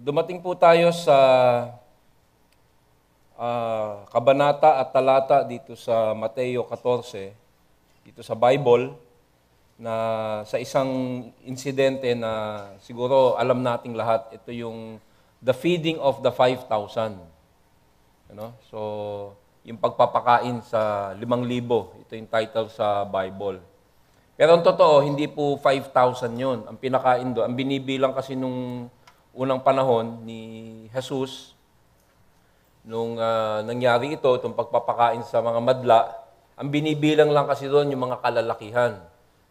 Dumating po tayo sa kabanata at talata dito sa Mateo 14, dito sa Bible, na sa isang insidente na siguro alam nating lahat. Ito yung the feeding of the 5,000. So, yung pagpapakain sa 5,000. Ito yung title sa Bible. Pero ang totoo, hindi po 5,000 yun. Ang pinakain doon, ang binibilang kasi nung unang panahon ni Jesus, nung nangyari ito, itong pagpapakain sa mga madla, ang binibilang lang kasi doon yung mga kalalakihan.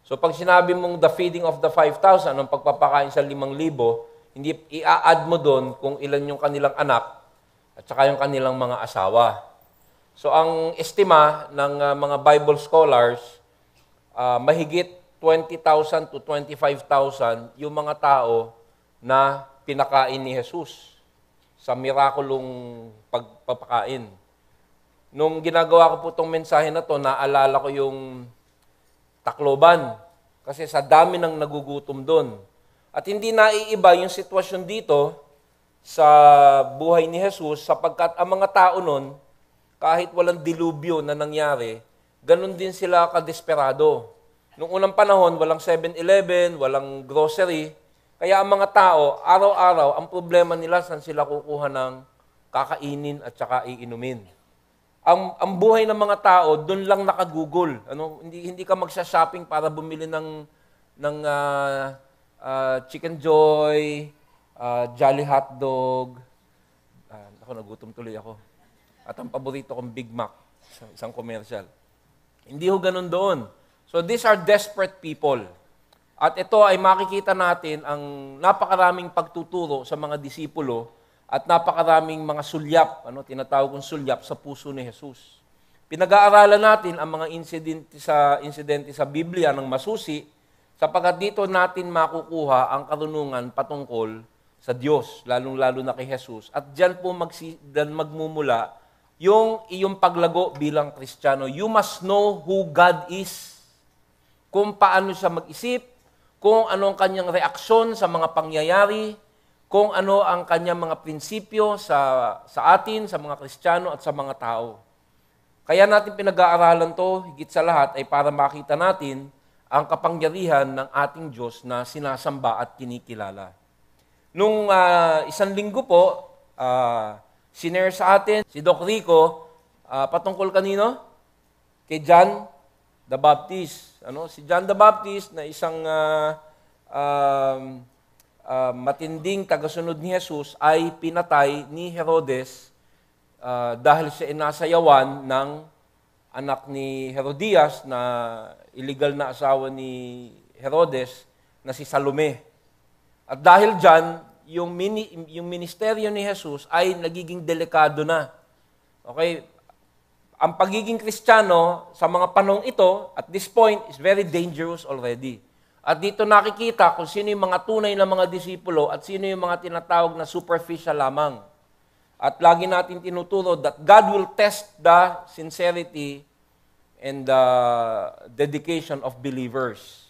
So pag sinabi mong the feeding of the 5,000, ang pagpapakain sa 5,000, hindi i-add mo doon kung ilan yung kanilang anak at saka yung kanilang mga asawa. So ang estima ng mga Bible scholars, mahigit 20,000 to 25,000 yung mga tao na pinakain ni Jesus sa mirakulong pagpapakain. Nung ginagawa ko po itong mensahe na to, naalala ko yung Tacloban. Kasi sa dami ng nagugutom doon. At hindi naiiba yung sitwasyon dito sa buhay ni Jesus sapagkat ang mga tao noon, kahit walang dilubyo na nangyari, ganun din sila kadesperado. Noong unang panahon, walang 7-Eleven, walang grocery. Kaya ang mga tao, araw-araw, ang problema nila saan sila kukuha ng kakainin at saka iinumin. Ang buhay ng mga tao, doon lang nakagugol. Hindi ka magsha-shopping para bumili ng Chicken Joy, Jolly Hotdog. Nagutom tuloy ako. At ang paborito kong Big Mac, isang commercial. Hindi ho ganun doon. So these are desperate people. At ito ay makikita natin ang napakaraming pagtuturo sa mga disipulo at napakaraming mga sulyap, tinatawag kong sulyap sa puso ni Jesus. Pinag-aaralan natin ang mga insidente sa Biblia ng masusi sapagkat dito natin makukuha ang karunungan patungkol sa Diyos, lalong-lalo na kay Jesus. At diyan po magmumula yung iyong paglago bilang Kristiyano. You must know who God is. Kung paano siya mag-isip, kung ano ang kanyang reaksyon sa mga pangyayari, kung ano ang kanyang mga prinsipyo sa atin, sa mga Kristiyano at sa mga tao. Kaya natin pinag-aaralan to, higit sa lahat, ay para makita natin ang kapangyarihan ng ating Diyos na sinasamba at kinikilala. Nung isang linggo po, sinare sa atin si Doc Rico, patungkol kanino? Kay John the Baptist. Si John the Baptist na isang matinding tagasunod ni Jesus ay pinatay ni Herodes dahil siya inasayawan ng anak ni Herodias na illegal na asawa ni Herodes na si Salome. At dahil dyan, yung ministeryo ni Jesus ay nagiging delikado na. Okay? Ang pagiging Kristiyano sa mga panahong ito, at this point, is very dangerous already. At dito nakikita kung sino yung mga tunay na mga disipulo at sino yung mga tinatawag na superficial lamang. At lagi natin tinuturo that God will test the sincerity and the dedication of believers.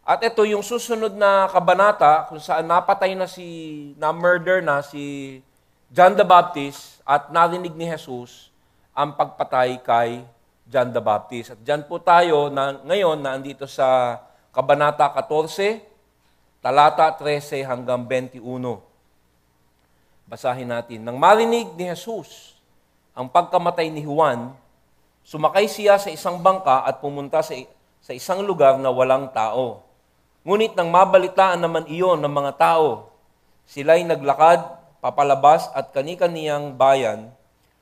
At ito yung susunod na kabanata kung saan na-murder na si John the Baptist at narinig ni Jesus ang pagpatay kay John the Baptist. At dyan po tayo ngayon na andito sa Kabanata 14, talata 13 hanggang 21. Basahin natin. Nang marinig ni Jesus ang pagkamatay ni Juan, sumakay siya sa isang bangka at pumunta sa isang lugar na walang tao. Ngunit nang mabalitaan naman iyon ng mga tao, sila'y naglakad, papalabas at kani-kaniyang bayan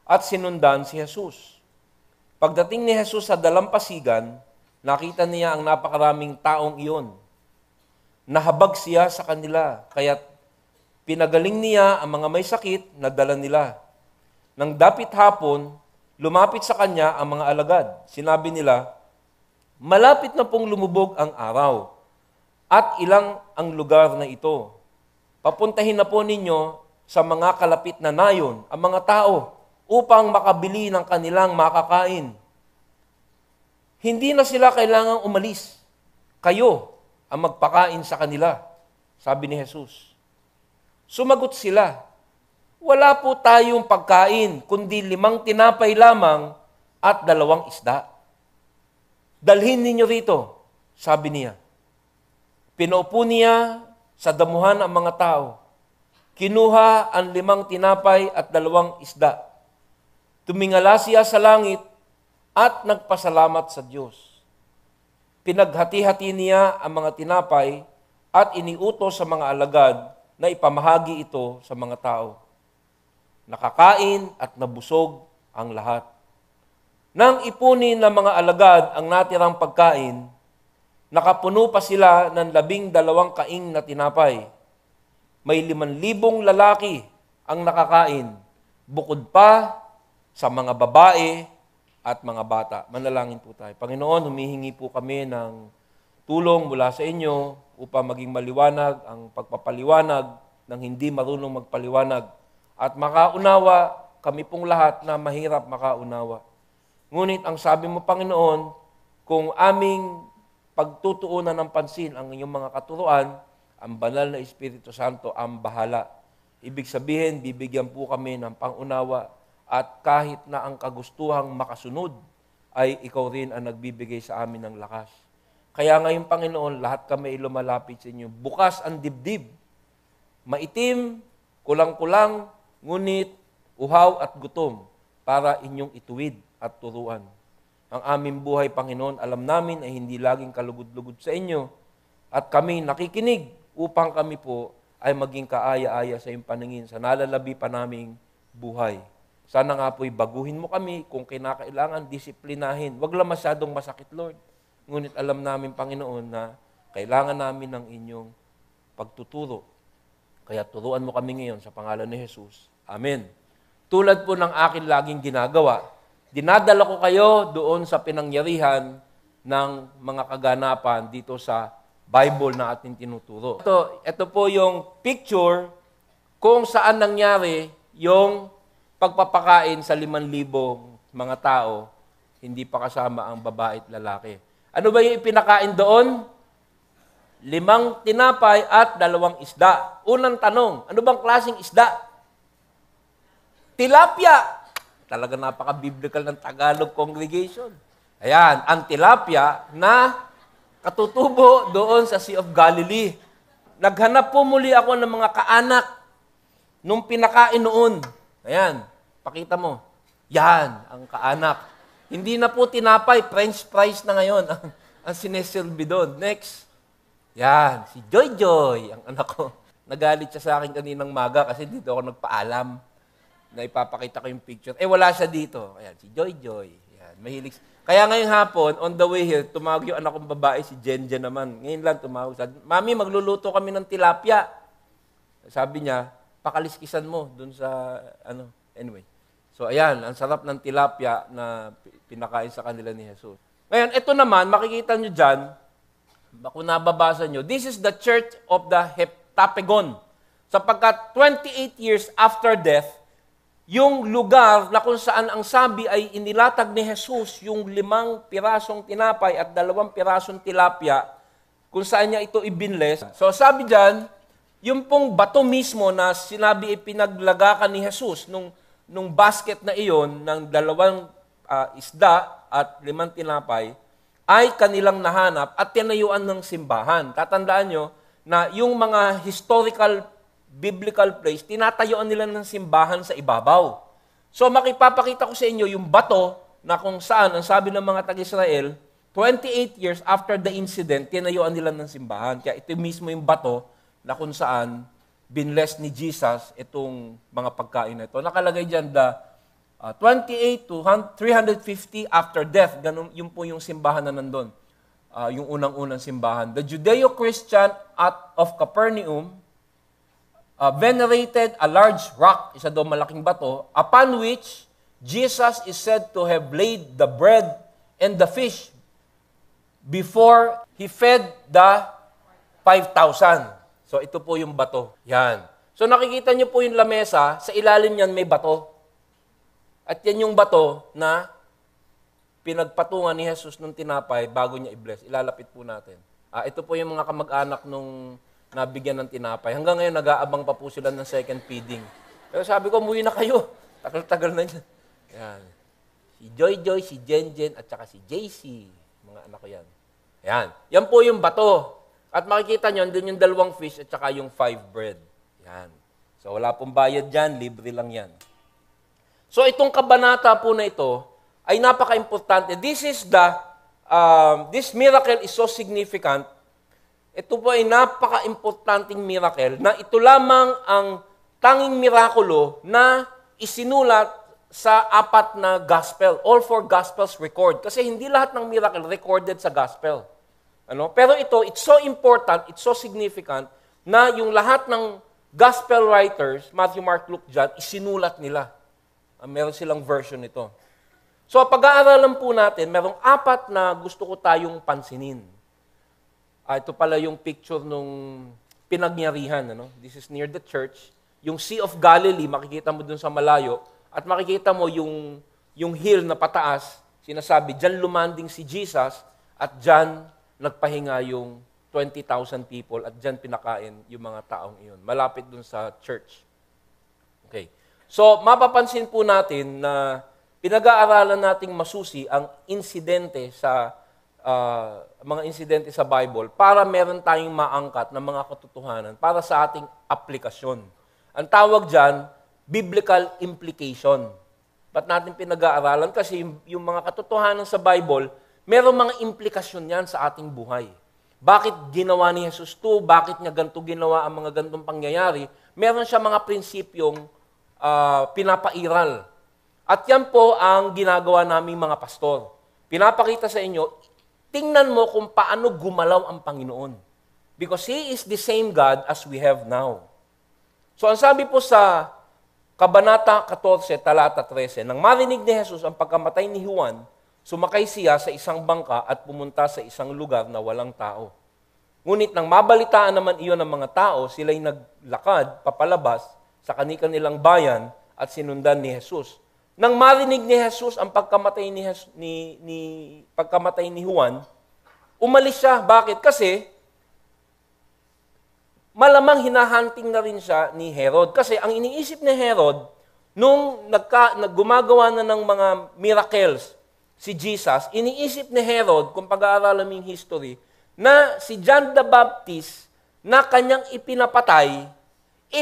at sinundan si Jesus. Pagdating ni Jesus sa dalampasigan, nakita niya ang napakaraming taong iyon. Nahabag siya sa kanila, kaya pinagaling niya ang mga may sakit na dala nila. Nang dapit hapon, lumapit sa kanya ang mga alagad. Sinabi nila, malapit na pong lumubog ang araw, at ilang ang lugar na ito. Papuntahin na po ninyo sa mga kalapit na nayon ang mga tao upang makabili ng kanilang makakain. Hindi na sila kailangang umalis. Kayo ang magpakain sa kanila, sabi ni Jesus. Sumagot sila, wala po tayong pagkain, kundi 5 tinapay lamang at 2 isda. Dalhin ninyo rito, sabi niya. Pinaupo niya sa damuhan ang mga tao. Kinuha ang 5 tinapay at 2 isda. Tumingala siya sa langit at nagpasalamat sa Diyos. Pinaghati-hati niya ang mga tinapay at iniutos sa mga alagad na ipamahagi ito sa mga tao. Nakakain at nabusog ang lahat. Nang ipunin ng mga alagad ang natirang pagkain, nakapuno pa sila ng 12 kaing na tinapay. May 5,000 lalaki ang nakakain, bukod pa sa mga babae at mga bata. Manalangin po tayo. Panginoon, humihingi po kami ng tulong mula sa inyo upang maging maliwanag ang pagpapaliwanag ng hindi marunong magpaliwanag at makaunawa kami pong lahat na mahirap makaunawa. Ngunit ang sabi mo, Panginoon, kung aming pagtutuunan ng pansin ang inyong mga katuruan, ang banal na Espiritu Santo ang bahala. Ibig sabihin, bibigyan po kami ng pangunawa at kahit na ang kagustuhang makasunod, ay ikaw rin ang nagbibigay sa amin ng lakas. Kaya ngayon, Panginoon, lahat kami ay lumalapit sa inyo. Bukas ang dibdib. Maitim, kulang-kulang, ngunit uhaw at gutom para inyong ituwid at turuan. Ang aming buhay, Panginoon, alam namin ay hindi laging kalugod-lugod sa inyo at kami nakikinig upang kami po ay maging kaaya-aya sa iyong paningin sa nalalabi pa naming buhay. Sana nga po'y baguhin mo kami kung kinakailangan, disiplinahin. Wag lang masyadong masakit, Lord. Ngunit alam namin, Panginoon, na kailangan namin ng inyong pagtuturo. Kaya turuan mo kami ngayon sa pangalan ni Jesus. Amen. Tulad po ng akin laging ginagawa, dinadala ko kayo doon sa pinangyarihan ng mga kaganapan dito sa Bible na ating tinuturo. Ito po yung picture kung saan nangyari yung pagpapakain sa 5,000 mga tao, hindi pa kasama ang babae at lalaki. Ano ba yung ipinakain doon? 5 tinapay at 2 isda. Unang tanong, ano bang klaseng isda? Tilapia. Talaga napaka-biblical ng Tagalog congregation. Ayan, ang tilapia na katutubo doon sa Sea of Galilee. Naghanap po muli ako ng mga kaanak nung pinakain noon. Ayan, pakita mo. Yan, ang kaanak. Hindi na po tinapay, French fries na ngayon ang sineserve doon. Next. Yan, si Joy Joy, ang anak ko. Nagalit siya sa akin kaninang maga kasi dito ako nagpaalam na ipapakita ko yung picture. Wala siya dito. Ayan, si Joy Joy. Yan, mahilig. Kaya ngayong hapon, on the way here, tumawag yung anak kong babae, si Jenja naman. Ngayon lang tumawag. Sabi, Mami, magluluto kami ng tilapia. Sabi niya, pakaliskisan mo dun sa, anyway. So, ayan, ang sarap ng tilapia na pinakain sa kanila ni Jesus. Ngayon, ito naman, makikita nyo dyan, kung nababasa nyo, this is the church of the Heptapegon. Sapagkat 28 years after death, yung lugar na kung saan ang sabi ay inilatag ni Jesus yung 5 pirasong tinapay at 2 pirasong tilapia, kung saan niya ito ibinles. So sabi dyan, yung pong bato mismo na sinabi ipinaglagakan ni Jesus nung basket na iyon ng 2 isda at 5 tinapay, ay kanilang nahanap at tinayuan ng simbahan. Tatandaan nyo na yung mga historical biblical place, tinatayuan nila ng simbahan sa ibabaw. So makipapakita ko sa inyo yung bato na kung saan, ang sabi ng mga taga-Israel, 28 years after the incident, tinayuan nila ng simbahan. Kaya ito mismo yung bato na kung saan binless ni Jesus itong mga pagkain na ito. Nakalagay dyan, 28 to 350 after death. Ganun, yun po yung simbahan na nandun. Yung unang-unang simbahan. The Judeo-Christian of Capernaum venerated a large rock, isa daw malaking bato, upon which Jesus is said to have laid the bread and the fish before he fed the 5,000. So ito po yung bato. Yan. So nakikita niyo po yung lamesa, sa ilalim niyan may bato. At yan yung bato na pinagpatungan ni Jesus nung tinapay bago niya i-bless. Ilalapit po natin. Ito po yung mga kamag-anak nung nabigyan ng tinapay. Hanggang ngayon, nag-aabang pa po sila ng second feeding. Pero sabi ko, umuwi na kayo. Tagal-tagal na yan. Yan. Si Joy, si Jenjen, at saka si JC. Mga anak ko yan. Yan. Yan po yung bato. At makikita nyo, doon yung 2 fish at saka yung 5 bread. Yan. So, wala pong bayad dyan. Libre lang yan. So, itong kabanata po na ito ay napaka-importante. This miracle is so significant. Ito po ay napaka-importanting miracle na ito lamang ang tanging mirakulo na isinulat sa 4 na gospel. All 4 gospels record. Kasi hindi lahat ng miracle recorded sa gospel. Pero ito, it's so important, it's so significant na yung lahat ng gospel writers, Matthew, Mark, Luke, John, isinulat nila. Meron silang version nito. So, pag-aaralan po natin, merong 4 na gusto ko tayong pansinin. Ito pala yung picture nung pinagyarihan. This is near the church. Yung Sea of Galilee, makikita mo dun sa malayo, at makikita mo yung hill na pataas, sinasabi, dyan lumanding si Jesus, at dyan nagpahinga yung 20,000 people, at dyan pinakain yung mga taong iyon. Malapit dun sa church. Okay. So, mapapansin po natin na pinag-aaralan nating masusi ang insidente sa mga insidente sa Bible para meron tayong maangkat na mga katotohanan para sa ating aplikasyon. Ang tawag dyan, biblical implication. Ba't natin pinag-aaralan? Kasi yung mga katotohanan sa Bible, merong mga implikasyon yan sa ating buhay. Bakit ginawa ni Jesus to? Bakit niya ganito ginawa ang mga ganitong pangyayari? Meron siya mga prinsipyong pinapairal. At yan po ang ginagawa naming mga pastor. Pinapakita sa inyo, tingnan mo kung paano gumalaw ang Panginoon. Because He is the same God as we have now. So ang sabi po sa Kabanata 14, talata 13, nang marinig ni Jesus ang pagkamatay ni Juan, sumakay siya sa isang bangka at pumunta sa isang lugar na walang tao. Ngunit nang mabalitaan naman iyon ng mga tao, sila'y naglakad papalabas sa kanilang bayan at sinundan ni Jesus. Nang marinig ni Jesus ang pagkamatay ni Juan, umalis siya. Bakit? Kasi malamang hinahunting na rin siya ni Herod. Kasi ang iniisip ni Herod, nung gumagawa na ng mga miracles si Jesus, iniisip ni Herod, kung pag-aaralan mo yung history, na si John the Baptist na kanyang ipinapatay,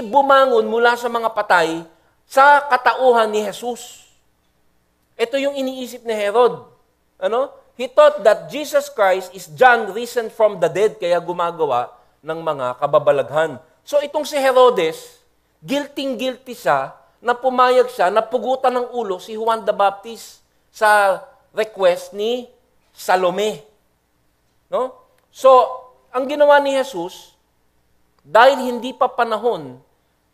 bumangon mula sa mga patay sa katauhan ni Jesus. Ito yung iniisip ni Herod. He thought that Jesus Christ is John risen from the dead, kaya gumagawa ng mga kababalaghan. So itong si Herodes, guilty siya, na pumayag siya, na pugutan ng ulo si Juan the Baptist sa request ni Salome. So, ang ginawa ni Jesus, dahil hindi pa panahon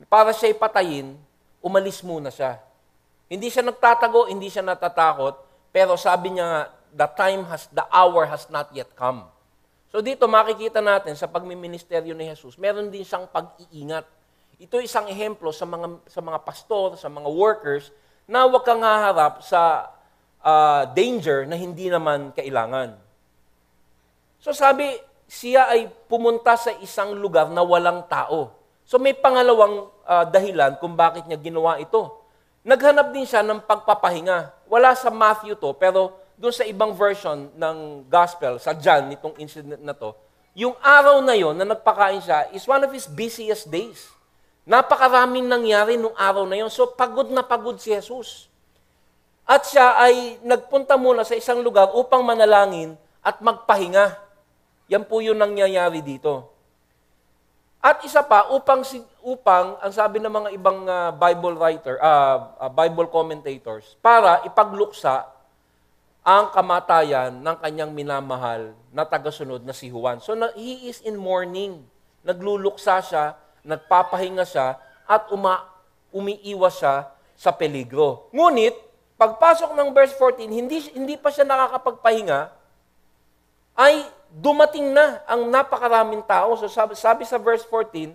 para siya ipatayin, umalis muna siya. Hindi siya nagtatago, hindi siya natatakot, pero sabi niya, the hour has not yet come. So dito makikita natin sa pagmiministeryo ni Jesus, meron din siyang pag-iingat. Ito isang ehemplo sa mga pastor, sa mga workers, na huwag kang haharap sa danger na hindi naman kailangan. So sabi, siya ay pumunta sa isang lugar na walang tao. So may pangalawang dahilan kung bakit niya ginawa ito. Naghanap din siya ng pagpapahinga. Wala sa Matthew to, pero doon sa ibang version ng gospel, sa John, nitong incident na to, yung araw na yon na nagpakain siya is one of his busiest days. Napakaraming nangyari nung araw na yon. So pagod na pagod si Jesus. At siya ay nagpunta muna sa isang lugar upang manalangin at magpahinga. Yan po yung nangyayari dito. At isa pa, upang ang sabi ng mga ibang Bible commentators, para ipagluksa ang kamatayan ng kanyang minamahal na tagasunod na si Juan. So he is in mourning. Nagluluksa siya, nagpapahinga siya, at umiiwas siya sa peligro. Ngunit, pagpasok ng verse 14, hindi pa siya nakakapagpahinga, ay dumating na ang napakaraming tao. So sabi sa verse 14,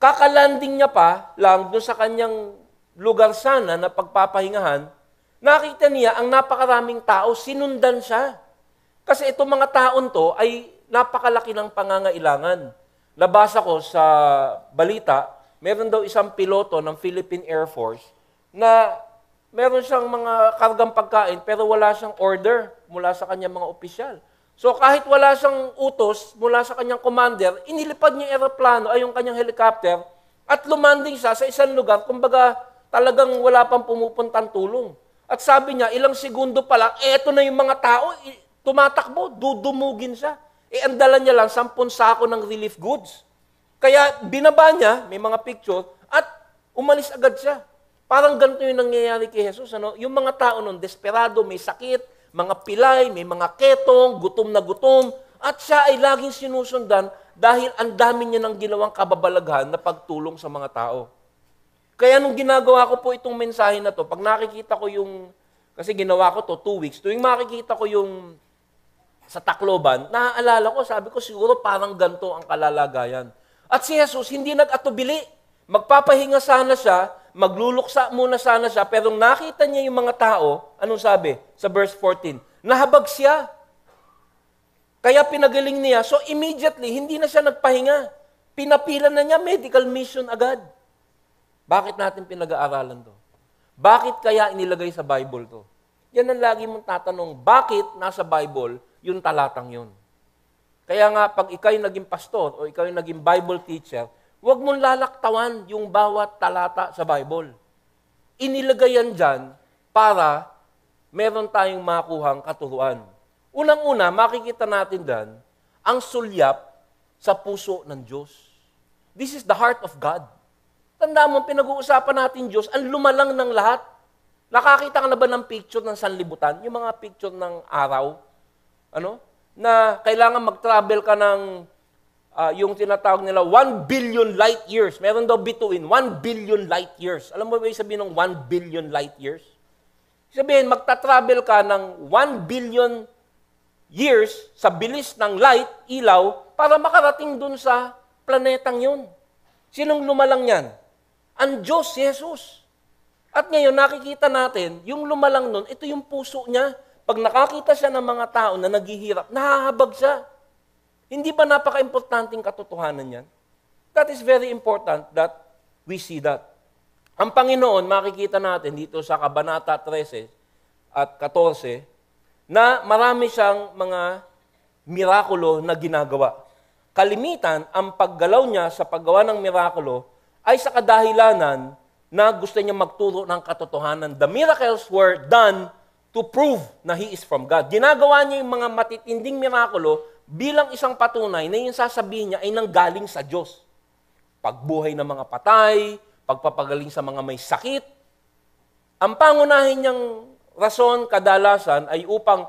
kakalanding niya pa lang doon sa kanyang lugar sana na pagpapahingahan, nakita niya ang napakaraming tao, sinundan siya. Kasi itong mga taon to ay napakalaki ng pangangailangan. nabasa ko sa balita, meron daw isang piloto ng Philippine Air Force na meron siyang mga kargang pagkain pero wala siyang order mula sa kanyang mga opisyal. So kahit wala siyang utos mula sa kanyang commander, inilipad niya yung aeroplano ay yung kanyang helicopter at lumanding siya sa isang lugar, kumbaga talagang wala pang pumupuntang tulong. At sabi niya, ilang segundo pa lang, eto na yung mga tao, tumatakbo, dudumugin siya. Ang dala niya lang, 10 sako ng relief goods. Kaya binaba niya, may mga picture, at umalis agad siya. Parang ganito yung nangyayari kay Jesus. Ano? Yung mga tao nun, desperado, may sakit, mga pilay, may mga ketong, gutom na gutom, at siya ay laging sinusundan dahil ang dami niya ng ginawang kababalaghan na pagtulong sa mga tao. Kaya nung ginagawa ko po itong mensahe na to, pag nakikita ko yung, kasi ginawa ko to 2 weeks, tuwing makikita ko yung sa Tacloban, naaalala ko, sabi ko siguro parang ganito ang kalalagayan. At si Jesus hindi nag-atubili. Magpapahinga sana siya, magluluksa muna sana siya, pero nung nakita niya yung mga tao, anong sabi? Sa verse 14, nahabag siya. Kaya pinagaling niya. So immediately, hindi na siya nagpahinga. Pinapila na niya, medical mission agad. Bakit natin pinag-aaralan to? Bakit kaya inilagay sa Bible to? Yan ang lagi mong tatanong, bakit nasa Bible yung talatang yun? Kaya nga, pag ikaw'y naging pastor o ikaw'y naging Bible teacher, huwag mong lalaktawan yung bawat talata sa Bible. Inilagay yan dyan para meron tayong makuhang katuruan. Unang-una, makikita natin dyan ang sulyap sa puso ng Diyos. This is the heart of God. Tandaan mo, pinag-uusapan natin Diyos, ang lumalang ng lahat. Nakakita ka na ba ng picture ng sanlibutan? Yung mga picture ng araw? Na kailangan mag-travel ka ng yung tinatawag nila 1 billion light years. Meron daw bituin, 1 billion light years. Alam mo ba yung sabihin ng 1 billion light years? Sabihin, magta-travel ka ng 1 billion years sa bilis ng light, ilaw, para makarating dun sa planetang yun. Sinong lumalang yan? Ang Diyos, si Jesus. At ngayon, nakikita natin, yung lumalang nun, ito yung puso niya. Pag nakakita siya ng mga tao na naghihirap, nahahabag siya. Hindi ba napaka-importanting katotohanan yan? That is very important that we see that. Ang Panginoon, makikita natin dito sa Kabanata 13 at 14, na marami siyang mga mirakulo na ginagawa. Kalimitan, ang paggalaw niya sa paggawa ng mirakulo ay sa kadahilanan na gusto niya magturo ng katotohanan. The miracles were done to prove na He is from God. Ginagawa niya yung mga matitinding mirakulo bilang isang patunay na yung sasabihin niya ay nanggaling sa Diyos. Pagbuhay ng mga patay, pagpapagaling sa mga may sakit. Ang pangunahin niyang rason, kadalasan, ay upang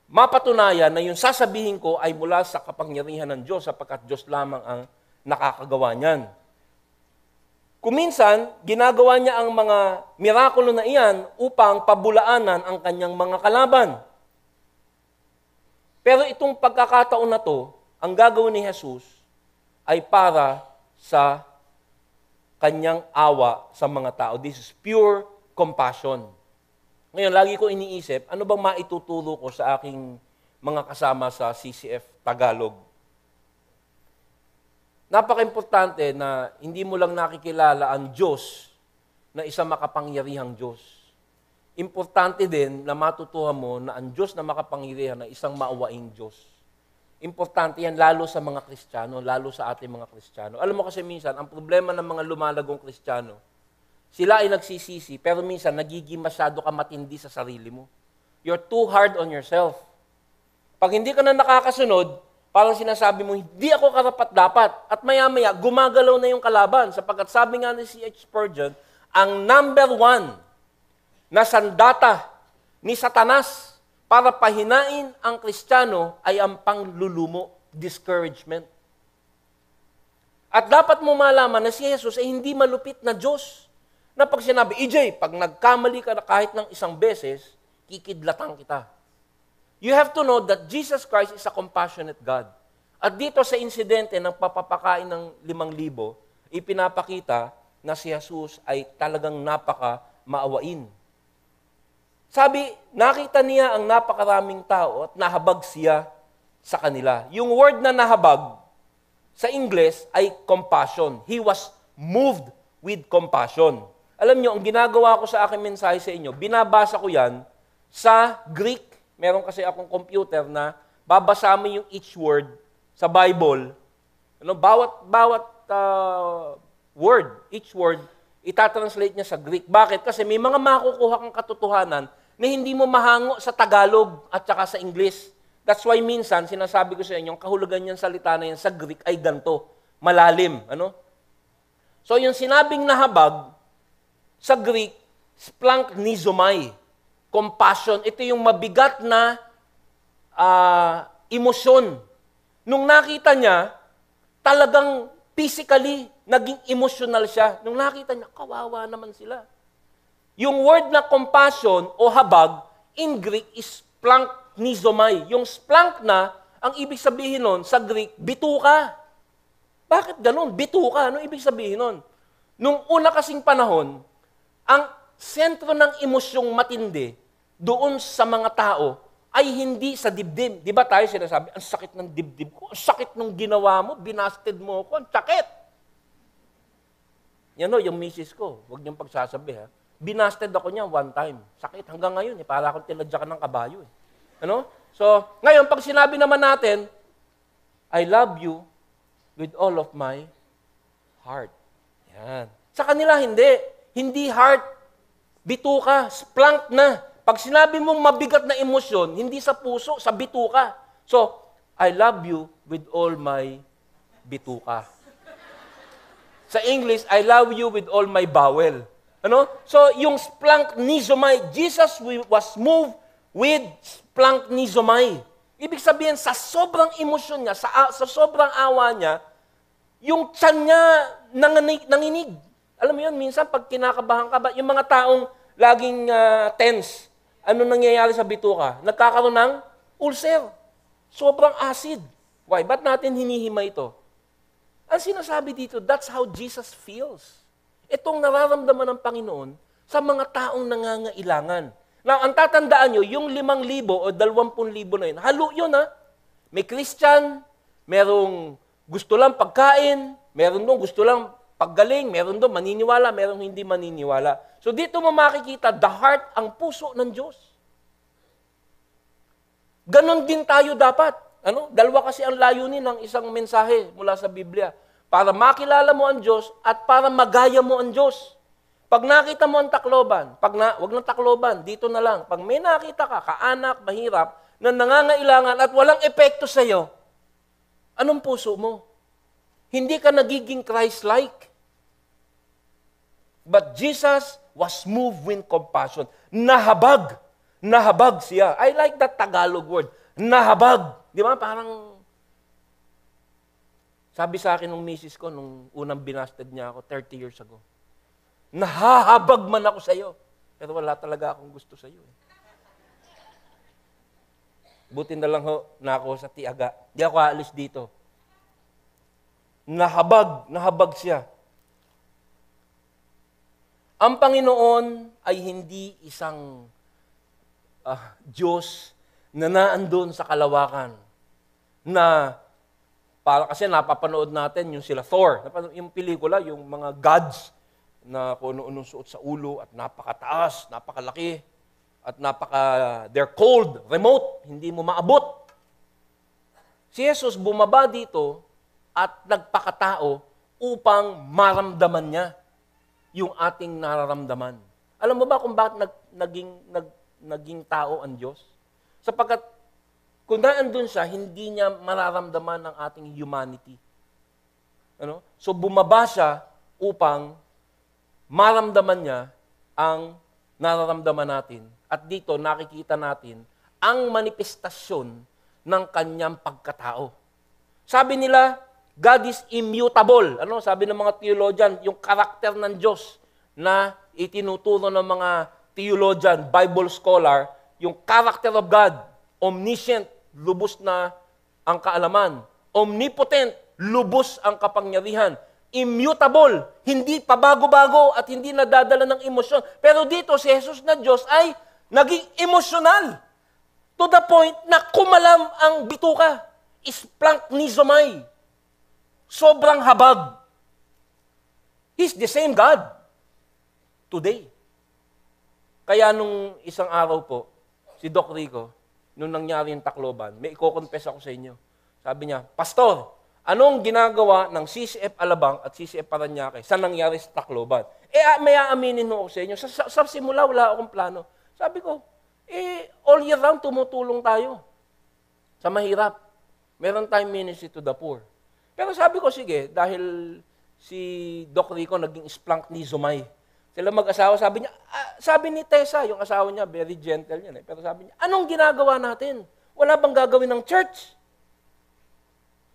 mapatunayan na yung sasabihin ko ay mula sa kapangyarihan ng Diyos sapagkat Diyos lamang ang nakakagawa niyan. Kuminsan, ginagawa niya ang mga mirakulo na iyan upang pabulaanan ang kanyang mga kalaban. Pero itong pagkakataon na to, ang gagawin ni Jesus ay para sa kanyang awa sa mga tao. This is pure compassion. Ngayon, lagi ko iniisip, ano bang maituturo ko sa aking mga kasama sa CCF Tagalog? Napaka-importante na hindi mo lang nakikilala ang Diyos na isang makapangyarihang Diyos. Importante din na matutuhan mo na ang Diyos na makapangyarihan na isang maawaing Diyos. Importante yan lalo sa mga Kristiyano, lalo sa ating mga Kristiyano. Alam mo kasi minsan, ang problema ng mga lumalagong Kristiyano, sila ay nagsisisi, pero minsan nagiging masyado ka matindi sa sarili mo. You're too hard on yourself. Pag hindi ka na nakakasunod, parang sinasabi mo, hindi ako karapat-dapat. At maya-maya, gumagalaw na yung kalaban. Sapagkat sabi nga ni C.H. Spurgeon, ang number 1 na sandata ni Satanas para pahinain ang Kristiyano ay ang panglulumo, discouragement. At dapat mo malaman na si Jesus ay hindi malupit na Diyos. Na pag sinabi, EJ, pag nagkamali ka na kahit ng isang beses, kikidlatan kita. You have to know that Jesus Christ is a compassionate God. At dito sa insidente ng papapakain ng 5,000, ipinapakita na si Jesus ay talagang napaka-maawain. Sabi, nakita niya ang napakaraming tao at nahabag siya sa kanila. Yung word na nahabag, sa Ingles ay compassion. He was moved with compassion. Alam nyo, ang ginagawa ko sa aking mensahe sa inyo, binabasa ko yan sa Greek. Meron kasi akong computer na babasa mo yung each word sa Bible. Bawat word, each word, itatranslate niya sa Greek. Bakit? Kasi may mga makukuha kang katotohanan na hindi mo mahango sa Tagalog at saka sa English. That's why minsan, sinasabi ko sa inyo, yung kahulugan niyang salita na yan sa Greek ay ganito, malalim. So yung sinabing nahabag, sa Greek, splanknizomai, compassion. Ito yung mabigat na emosyon. Nung nakita niya, talagang physically, naging emotional siya. Nung nakita niya, kawawa naman sila. Yung word na compassion o habag, in Greek is splanknizomai. Yung splank na, ang ibig sabihin nun, sa Greek, bituka. Bakit ganun? Bituka. Ano ibig sabihin nun? Nung una kasing panahon, ang sentro ng emosyong matindi doon sa mga tao ay hindi sa dibdib. Di ba tayo sinasabi, ang sakit ng dibdib ko, ang sakit ng ginawa mo, binasted mo ako, ang sakit. Yan o, yung misis ko, huwag niyong pagsasabi ha. Binasted ako niya one time. Sakit hanggang ngayon, para akong tinadyakan ng kabayo. So, ngayon, pag sinabi naman natin, I love you with all of my heart. Yan. Sa kanila, hindi. Hindi heart. Bituka. Splank na. Pag sinabi mong mabigat na emosyon, hindi sa puso, sa bituka. So, I love you with all my bituka. Sa English, I love you with all my bowel. So, yung splanknizomai, Jesus was moved with splanknizomai. Ibig sabihin, sa sobrang emosyon niya, sa sobrang awa niya, yung tiyan niya nanginig. Alam mo yun, minsan pag kinakabahan ka ba, yung mga taong laging tense, ano nangyayari sa bituka? Nagkakaroon ng ulcer. Sobrang acid. Why? Ba't natin hinihima ito? Ang sinasabi dito, that's how Jesus feels. Itong nararamdaman ng Panginoon sa mga taong nangangailangan. Now, ang tatandaan nyo, yung 5,000 o 20,000 na yun, halo yun ha. May Christian, merong gusto lang pagkain, meron doon gusto lang paggaling, meron doon maniniwala, merong hindi maniniwala. So dito mo makikita, the heart, ang puso ng Diyos. Ganon din tayo dapat. Dalawa kasi ang layunin ng isang mensahe mula sa Biblia. Para makilala mo ang Diyos at para magaya mo ang Diyos. Pag nakita mo ang Tacloban, wag ng Tacloban, dito na lang. Pag may nakita ka, kaanak, mahirap, na nangangailangan at walang epekto sa iyo, anong puso mo? Hindi ka nagiging Christ-like. But Jesus was moved with compassion. Nahabag. Nahabag siya. I like that Tagalog word. Nahabag. Di ba? Parang, sabi sa akin ng misis ko, nung unang binasted niya ako, 30 years ago, nahahabag man ako sa iyo. Pero wala talaga akong gusto sa iyo. Buti na lang na ako sa Tiaga. Di ako aalis dito. Nahabag siya. Ang Panginoon ay hindi isang Diyos na naandun sa kalawakan. Na, para kasi napapanood natin yung sila Thor. Yung pelikula, yung mga gods na kung ano-anong suot sa ulo at napakataas, napakalaki, at they're cold, remote, hindi mo maabot. Si Jesus bumaba dito at nagpakatao upang maramdaman niya yung ating nararamdaman. Alam mo ba kung bakit naging tao ang Diyos? Sapagkat kung naandun siya, hindi niya mararamdaman ng ating humanity. So bumaba siya upang maramdaman niya ang nararamdaman natin. At dito nakikita natin ang manifestasyon ng kanyang pagkatao. Sabi nila, God is immutable. Sabi ng mga theologian, yung karakter ng Diyos na itinuturo ng mga theologian, Bible scholar, yung character of God, omniscient, lubos na ang kaalaman. Omnipotent, lubos ang kapangyarihan. Immutable, hindi pabago-bago at hindi nadadala ng emosyon. Pero dito, si Jesus na Diyos ay naging emosyonal. To the point na kumalam ang bituka. Splanknizomai. Sobrang habag. He's the same God today. Kaya nung isang araw po, si Doc Rico, nung nangyari yung Tacloban, may iko-confess ako sa inyo. Sabi niya, Pastor, anong ginagawa ng CCF Alabang at CCF Parañaque sa nangyari sa Tacloban? May aaminin ako sa inyo. Sa simula, wala akong plano. Sabi ko, all year round, tumutulong tayo sa mahirap. Meron tayong ministry to the poor. Pero sabi ko, sige, dahil si Doc Rico naging splunk ni Zumay. Sila mag-asawa, sabi ni Tessa, yung asawa niya, very gentle yan. Pero sabi niya, anong ginagawa natin? Wala bang gagawin ng church?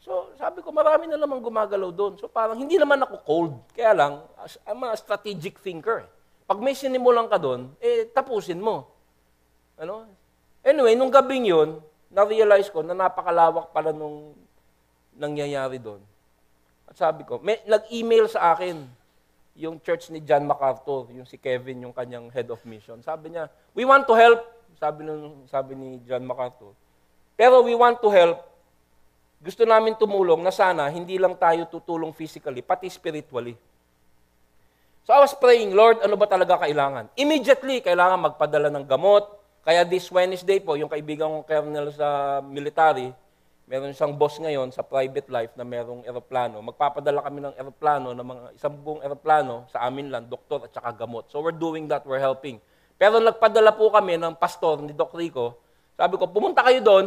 So, sabi ko, marami na naman gumagalaw doon. So, parang hindi naman ako cold. Kaya lang, I'm a strategic thinker. Pag may sinimulan ka doon, tapusin mo. Ano? Anyway, nung gabing yun, na-realize ko na napakalawak pala nung nangyayari doon. At sabi ko, nag-email sa akin yung church ni John MacArthur, yung si Kevin, yung kanyang head of mission. Sabi niya, we want to help, sabi ni John MacArthur. Pero we want to help. Gusto namin tumulong na sana hindi lang tayo tutulong physically, pati spiritually. So I was praying, Lord, ano ba talaga kailangan? Immediately, kailangan magpadala ng gamot. Kaya this Wednesday po, yung kaibigan kong colonel sa military, meron siyang boss ngayon sa private life na merong eroplano. Magpapadala kami ng eroplano, ng mga isang buong eroplano sa amin lang, doktor at saka gamot. So we're doing that, we're helping. Pero nagpadala po kami ng pastor ni Doc Rico. Sabi ko, pumunta kayo doon,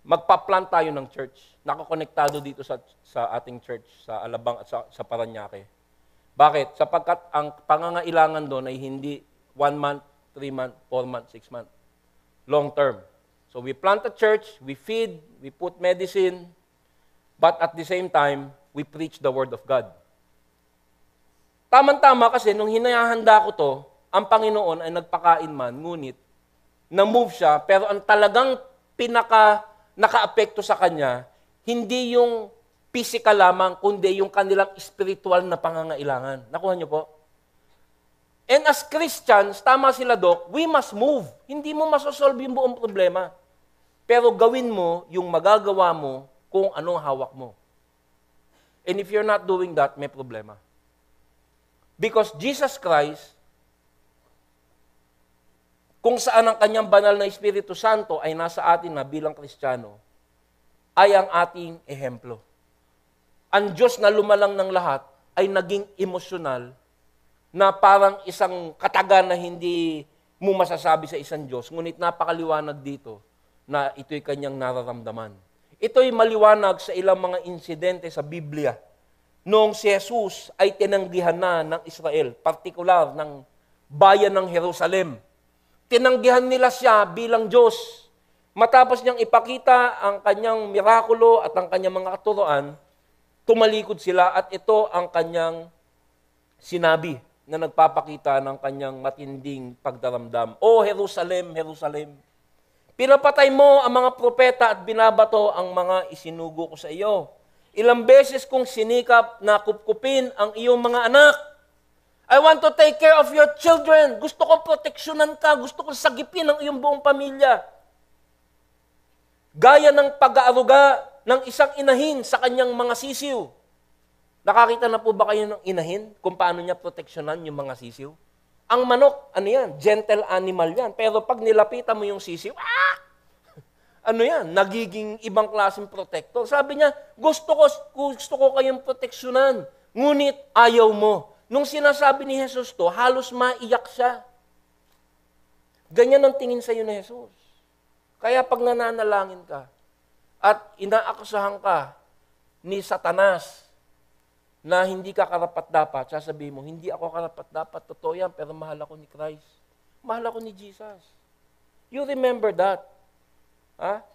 magpa-plant tayo ng church. Nakakonektado dito sa ating church, sa Alabang at sa Parañaque. Bakit? Sapagkat ang pangangailangan doon ay hindi 1 month, 3 month, 4 month, 6 month. Long term. So we plant a church, we feed, we put medicine, but at the same time, we preach the Word of God. Tama-tama kasi nung hinahanda ko to, ang Panginoon ay nagpakain man, ngunit na-move siya, pero ang talagang naka-apekto sa kanya, hindi yung physical lamang, kundi yung kanilang spiritual na pangangailangan. Nakuha niyo po? And as Christians, tama sila, Doc, we must move. Hindi mo masosolve yung buong problema. Pero gawin mo yung magagawa mo kung anong hawak mo. And if you're not doing that, may problema. Because Jesus Christ, kung saan ang kanyang banal na Espiritu Santo ay nasa atin na bilang Kristiyano, ay ang ating ehemplo. Ang Diyos na lumalang ng lahat ay naging emosyonal na parang isang kataga na hindi mo masasabi sa isang Diyos, ngunit napakaliwanag dito na ito'y kanyang nararamdaman. Ito'y maliwanag sa ilang mga insidente sa Biblia noong si Jesus ay tinanggihan na ng Israel, partikular ng bayan ng Jerusalem. Tinanggihan nila siya bilang Diyos. Matapos niyang ipakita ang kanyang mirakulo at ang kanyang mga katuroan, tumalikod sila at ito ang kanyang sinabi na nagpapakita ng kanyang matinding pagdaramdam. O Jerusalem, Jerusalem, pinapatay mo ang mga propeta at binabato ang mga isinugo ko sa iyo. Ilang beses kong sinikap na kupkupin ang iyong mga anak. I want to take care of your children. Gusto kong proteksyonan ka. Gusto kong sagipin ang iyong buong pamilya. Gaya ng pag-aaruga ng isang inahin sa kanyang mga sisiw. Nakakita na po ba kayo ng inahin kung paano niya proteksyonan yung mga sisiw? Ang manok, ano yan? Gentle animal yan. Pero pag nilapitan mo yung sisiw, ano yan? Nagiging ibang klaseng protector. Sabi niya, gusto ko kayong proteksyonan. Ngunit ayaw mo. Nung sinasabi ni Jesus to, halos maiyak siya. Ganyan ang tingin sa iyo ni Jesus. Kaya pag nananalangin ka at inaakusahan ka ni Satanas na hindi ka karapat-dapat, sasabihin mo, hindi ako karapat-dapat, totoo yan, pero mahal ako ni Christ. Mahal ako ni Jesus. You remember that.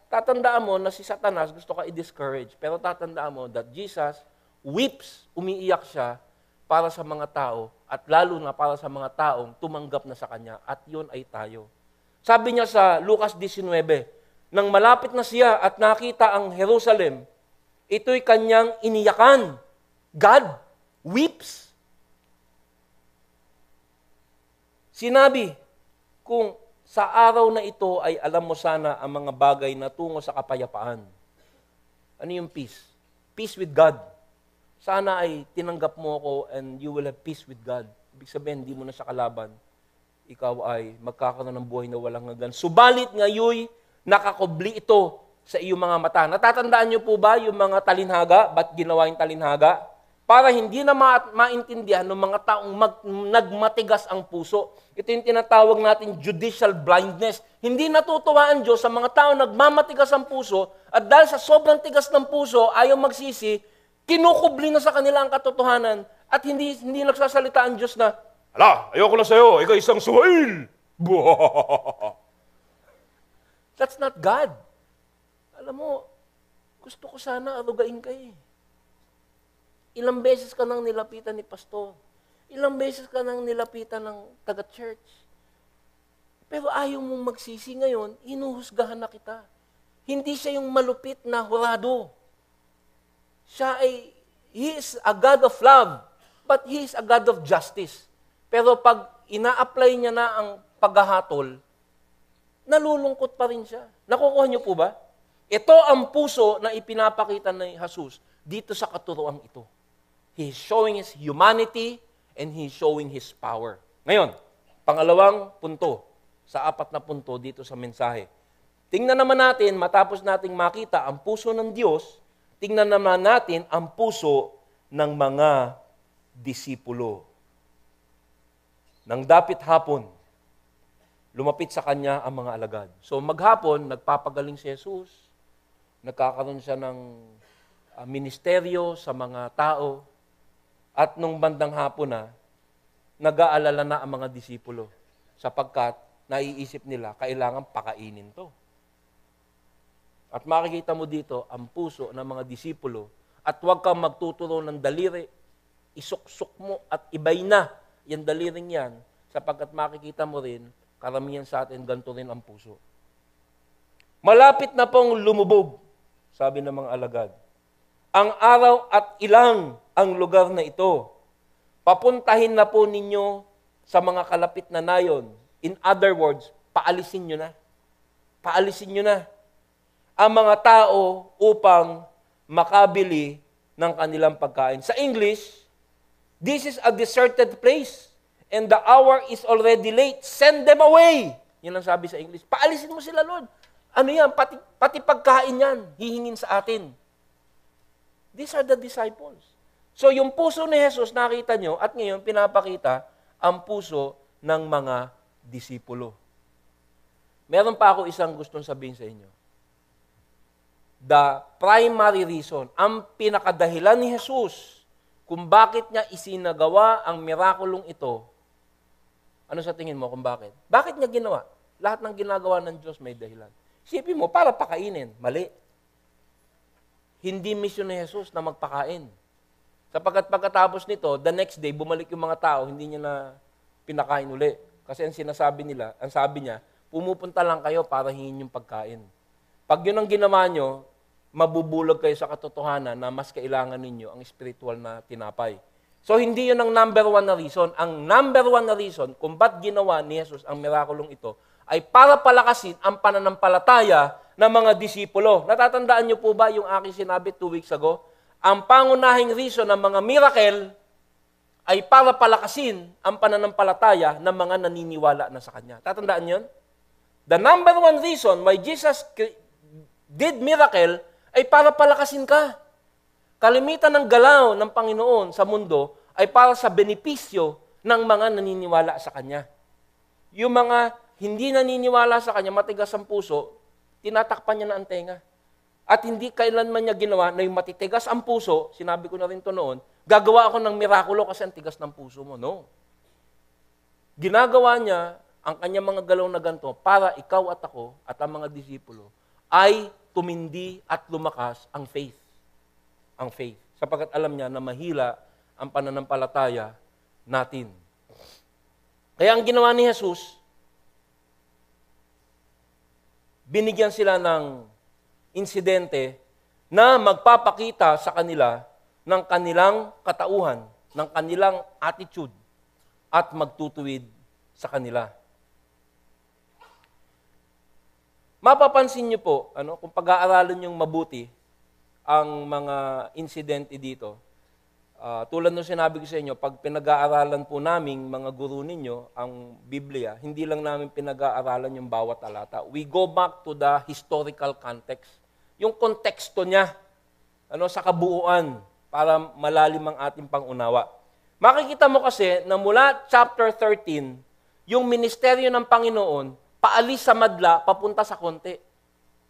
Tatandaan mo na si Satanas gusto ka i-discourage, pero tatandaan mo that Jesus weeps, umiiyak siya para sa mga tao, at lalo na para sa mga taong tumanggap na sa Kanya, at yun ay tayo. Sabi niya sa Lucas 19, nang malapit na siya at nakita ang Jerusalem, ito'y kanyang iniyakan. God weeps. Sinabi, kung sa araw na ito ay alam mo sana ang mga bagay na tungo sa kapayapaan. Ano yung peace? Peace with God. sana ay tinanggap mo ako and you will have peace with God. Ibig sabihin, hindi mo na siya kalaban. Ikaw ay magkakaroon ng buhay na walang hanggan. Subalit ngayon, nakakubli ito sa iyong mga mata. Natatandaan niyo po ba yung mga talinhaga? Ba't ginawa yung talinhaga? Para hindi na maintindihan ng mga taong nagmatigas ang puso. Ito yung tinatawag natin judicial blindness. Hindi natutuwa ang Diyos sa mga taong nagmamatigas ang puso at dahil sa sobrang tigas ng puso, ayaw magsisi, kinukubli na sa kanila ang katotohanan at hindi nagsasalita ang Diyos na, "Ala, ayoko na sa'yo, ikaw isang suwail." That's not God. Alam mo, gusto ko sana arugain ka eh. Ilang beses ka nang nilapitan ni pastor. Ilang beses ka nang nilapitan ng taga-church. Pero ayaw mong magsisi ngayon, inuhusgahan na kita. Hindi siya yung malupit na hurado. He is a God of love, but He is a God of justice. Pero pag ina-apply niya na ang paghahatol, nalulungkot pa rin siya. Nakukuha niyo po ba? Ito ang puso na ipinapakita ni Jesus dito sa katuroang ito. He is showing His humanity and He is showing His power. Ngayon, pangalawang punto sa 4 na punto dito sa mensahe. Tingnan naman natin, matapos nating makita ang puso ng Diyos, tingnan naman natin ang puso ng mga disipulo. Nang dapit hapon, lumapit sa Kanya ang mga alagad. So maghapon, nagpapagaling si Jesus, nagkakaroon siya ng ministeryo sa mga tao, at nung bandang hapon na, nag-aalala na ang mga disipulo sapagkat naiisip nila, kailangan pakainin to. At makikita mo dito ang puso ng mga disipulo at huwag kang magtuturo ng daliri, isuksok mo at ibay na yung daliring yan sapagkat makikita mo rin, karamihan sa atin, ganito rin ang puso. Malapit na pong lumubog, sabi ng mga alagad. Ang araw at ilang ang lugar na ito. Papuntahin na po ninyo sa mga kalapit na nayon. In other words, paalisin nyo na. Paalisin nyo na ang mga tao upang makabili ng kanilang pagkain. Sa English, this is a deserted place and the hour is already late. Send them away. Yan ang sabi sa English. Paalisin mo sila, Lord. Ano yan? Pati pagkain yan, hihingin sa atin. These are the disciples. So yung puso ni Jesus, nakita nyo, at ngayon pinapakita ang puso ng mga disipulo. Meron pa ako isang gustong sabihin sa inyo. The primary reason, ang pinakadahilan ni Jesus kung bakit niya isinagawa ang mirakulong ito, ano sa tingin mo kung bakit? Bakit niya ginawa? Lahat ng ginagawa ng Diyos may dahilan. Isipin mo, para pakainin. Mali. Hindi misyon ni Jesus na magpakain. Sapagkat pagkatapos nito, the next day, bumalik yung mga tao, hindi niya na pinakain uli. Kasi ang sinasabi nila, ang sabi niya, pumupunta lang kayo para hingin yung pagkain. Pag yun ang ginawa nyo, mabubulog kayo sa katotohanan na mas kailangan ninyo ang spiritual na tinapay. So hindi yun ang number 1 na reason. Ang number 1 na reason kung ba't ginawa ni Jesus ang mirakulong ito ay para palakasin ang pananampalataya ng mga disipulo. Natatandaan niyo po ba yung aking sinabi 2 weeks ago? Ang pangunahing reason ng mga miracle ay para palakasin ang pananampalataya ng mga naniniwala na sa Kanya. Tatandaan niyo? The number 1 reason why Jesus did miracle ay para palakasin ka. Kalimitan ng galaw ng Panginoon sa mundo ay para sa benepisyo ng mga naniniwala sa Kanya. Yung mga hindi naniniwala sa Kanya, matigas ang puso, tinatakpan niya na ang tenga. At hindi kailanman niya ginawa na yung matitigas ang puso, sinabi ko na rin to noon, gagawa ako ng mirakulo kasi ang tigas ng puso mo. No. Ginagawa niya ang kanyang mga galaw na ganito para ikaw at ako at ang mga disipulo ay tumindi at lumakas ang faith. Ang faith. Sapagkat alam niya na mahila ang pananampalataya natin. Kaya ang ginawa ni Jesus, binigyan sila ng insidente na magpapakita sa kanila ng kanilang katauhan, ng kanilang attitude, at magtutuwid sa kanila. Mapapansin niyo po, kung pag-aaralan niyong mabuti ang mga insidente dito, Tulad ng sinabi ko sa inyo, pag pinag-aaralan po naming mga guro ninyo ang Biblia, hindi lang namin pinag-aaralan yung bawat talata. We go back to the historical context. Yung konteksto niya, sa kabuuan, para malalim ang ating pangunawa. Makikita mo kasi na mula chapter 13, yung ministeryo ng Panginoon, paalis sa madla, papunta sa konti.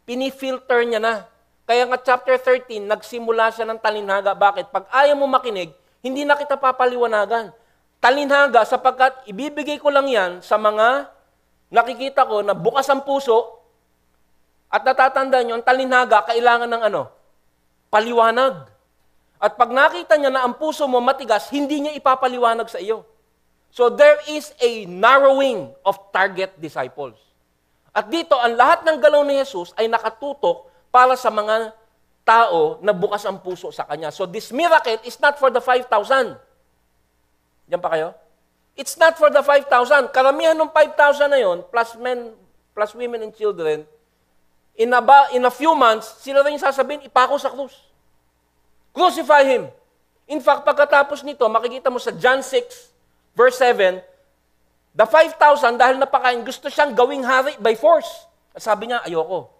Pinifilter niya na. Kaya nga chapter 13, nagsimula siya ng talinhaga. Bakit? Pag ayaw mo makinig, hindi na kita papaliwanagan. Talinhaga sapagkat ibibigay ko lang yan sa mga nakikita ko na bukas ang puso at natatandaan nyo, ang talinhaga kailangan ng paliwanag. At pag nakita niya na ang puso mo matigas, hindi niya ipapaliwanag sa iyo. So there is a narrowing of target disciples. At dito, ang lahat ng galaw ni Jesus ay nakatutok para sa mga tao na bukas ang puso sa Kanya. So this miracle is not for the 5,000. Diyan pa kayo? It's not for the 5,000. Karamihan ng 5,000 na yon, plus men, plus women and children, in a few months, sila rin sasabihin, ipako sa krus. Crucify Him. In fact, pagkatapos nito, makikita mo sa John 6, verse 7, the 5,000, dahil napakain, gusto siyang gawing hari by force. At sabi niya, ayoko.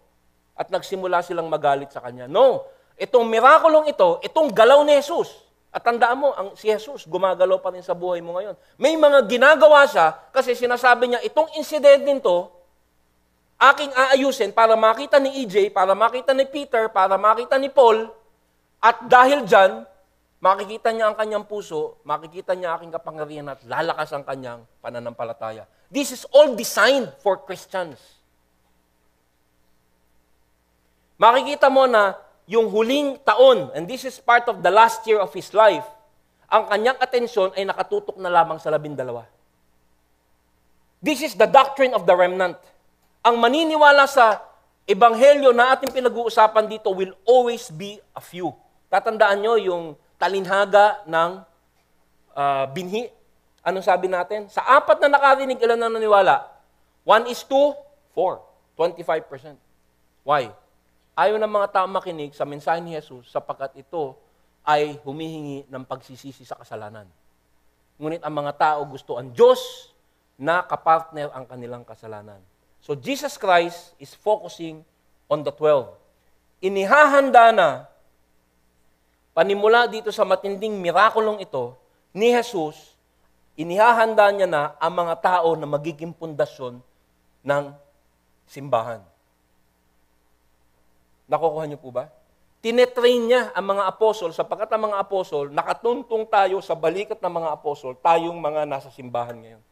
At nagsimula silang magalit sa kanya. No, itong mirakulong ito, itong galaw ni Jesus. At tandaan mo, si Jesus, gumagalaw pa rin sa buhay mo ngayon. May mga ginagawa siya kasi sinasabi niya, itong incident nito, aking aayusin para makita ni EJ, para makita ni Peter, para makita ni Paul, at dahil dyan, makikita niya ang kanyang puso, makikita niya aking kapangyarihan at lalakas ang kanyang pananampalataya. This is all designed for Christians. Makikita mo na yung huling taon, and this is part of the last year of his life, ang kanyang atensyon ay nakatutok na lamang sa 12. This is the doctrine of the remnant. Ang maniniwala sa ebanghelyo na ating pinag-uusapan dito will always be a few. Tatandaan nyo yung talinhaga ng binhi. Anong sabi natin? Sa 4 na nakarinig, ilan na naniwala? 1:4, 25%. Why? Ayaw ng mga tao makinig sa mensahe ni Jesus sapagkat ito ay humihingi ng pagsisisi sa kasalanan. Ngunit ang mga tao gusto ang Diyos na kapartner ang kanilang kasalanan. So Jesus Christ is focusing on the 12. Inihahanda na, panimula dito sa matinding mirakulong ito, ni Jesus, inihahanda niya na ang mga tao na magiging pundasyon ng simbahan. Nakukuha niyo po ba? Tinetrain niya ang mga apostol sapagkat ang mga apostol, nakatuntong tayo sa balikat ng mga apostol, tayong mga nasa simbahan ngayon.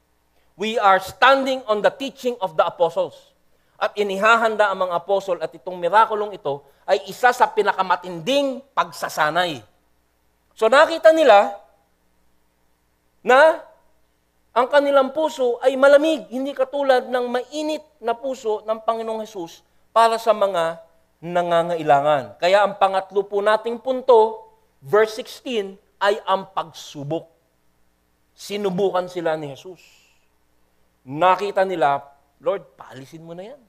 We are standing on the teaching of the apostles. At inihahanda ang mga apostol at itong mirakulong ito ay isa sa pinakamatinding pagsasanay. So nakita nila na ang kanilang puso ay malamig, hindi katulad ng mainit na puso ng Panginoong Hesus para sa mga nangangailangan. Kaya ang pangatlo po nating punto, verse 16, ay ang pagsubok. Sinubukan sila ni Jesus. Nakita nila, Lord, paalisin mo na yan.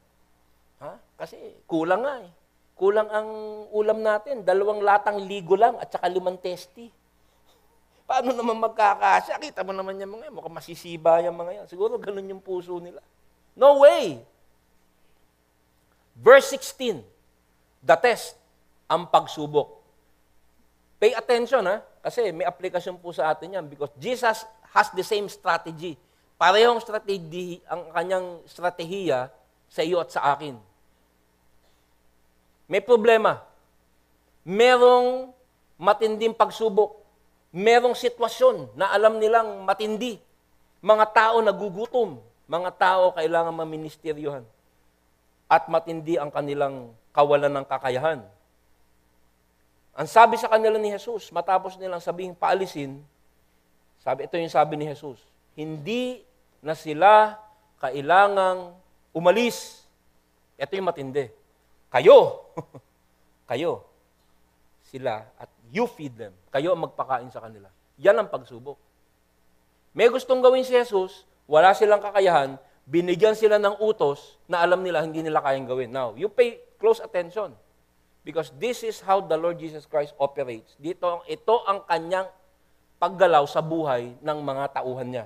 Kasi kulang nga eh. Kulang ang ulam natin. 2 latang ligo lang at saka 5 testi. Paano naman magkakasya? Kita mo naman yung mga yan. Mukhang masisiba yung mga yan. Siguro ganun yung puso nila. No way! Verse 16, the test, ang pagsubok. Pay attention kasi may application po sa atin yan because Jesus has the same strategy. Parehong strategy, ang kanyang strategiya sa iyo at sa akin. May problema. Merong matinding pagsubok. Merong sitwasyon na alam nilang matindi. Mga tao nagugutom. Mga tao kailangan maministeryohan. At matindi ang kanilang kawalan ng kakayahan. Ang sabi sa kanila ni Jesus, matapos nilang sabihin paalisin, ito yung sabi ni Jesus, hindi na sila kailangang umalis. Ito yung matindi. Kayo, sila, at you feed them. Kayo ang magpakain sa kanila. Yan ang pagsubok. May gustong gawin si Jesus, wala silang kakayahan, binigyan sila ng utos na alam nila hindi nila kayang gawin. Now, you pay close attention because this is how the Lord Jesus Christ operates. Ito ang kanyang paggalaw sa buhay ng mga tauhan niya.